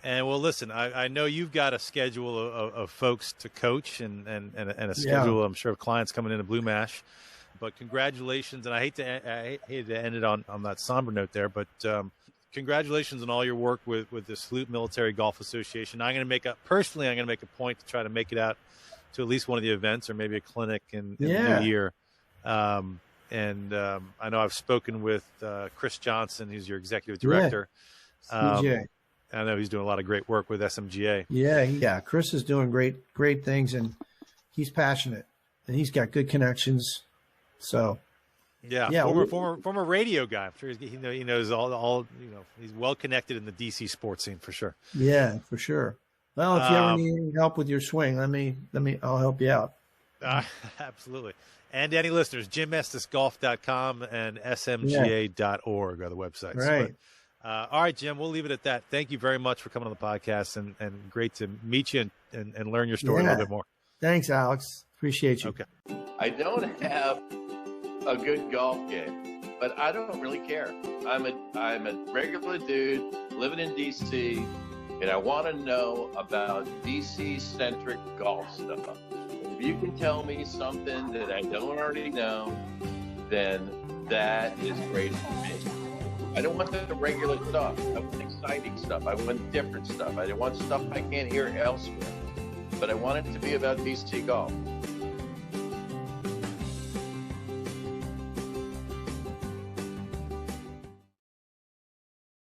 And well, listen, I know you've got a schedule of folks to coach and a schedule, I'm sure, of clients coming into Blue Mash. But congratulations, and I hate to end it on that somber note there, but congratulations on all your work with the Salute Military Golf Association. I'm going to make a point to try to make it out to at least one of the events or maybe a clinic in the new year. I know I've spoken with Chris Johnson, who's your executive director. SMGA. I know he's doing a lot of great work with SMGA. Yeah. Chris is doing great things, and he's passionate, and he's got good connections. So, former radio guy. I'm sure he knows all. He's well connected in the DC sports scene for sure. Yeah, for sure. Well, if you ever need any help with your swing, I'll help you out. Absolutely. And any listeners, JimEstesGolf.com and SMGA.org are the websites. Right. All right, Jim, we'll leave it at that. Thank you very much for coming on the podcast, and great to meet you and learn your story a little bit more. Thanks, Alex. Appreciate you. Okay. I don't have a good golf game, but I don't really care. I'm a regular dude living in DC, and I want to know about DC-centric golf stuff. If you can tell me something that I don't already know, then that is great for me. I don't want the regular stuff. I want exciting stuff. I want different stuff. I want stuff I can't hear elsewhere. But I want it to be about DC golf.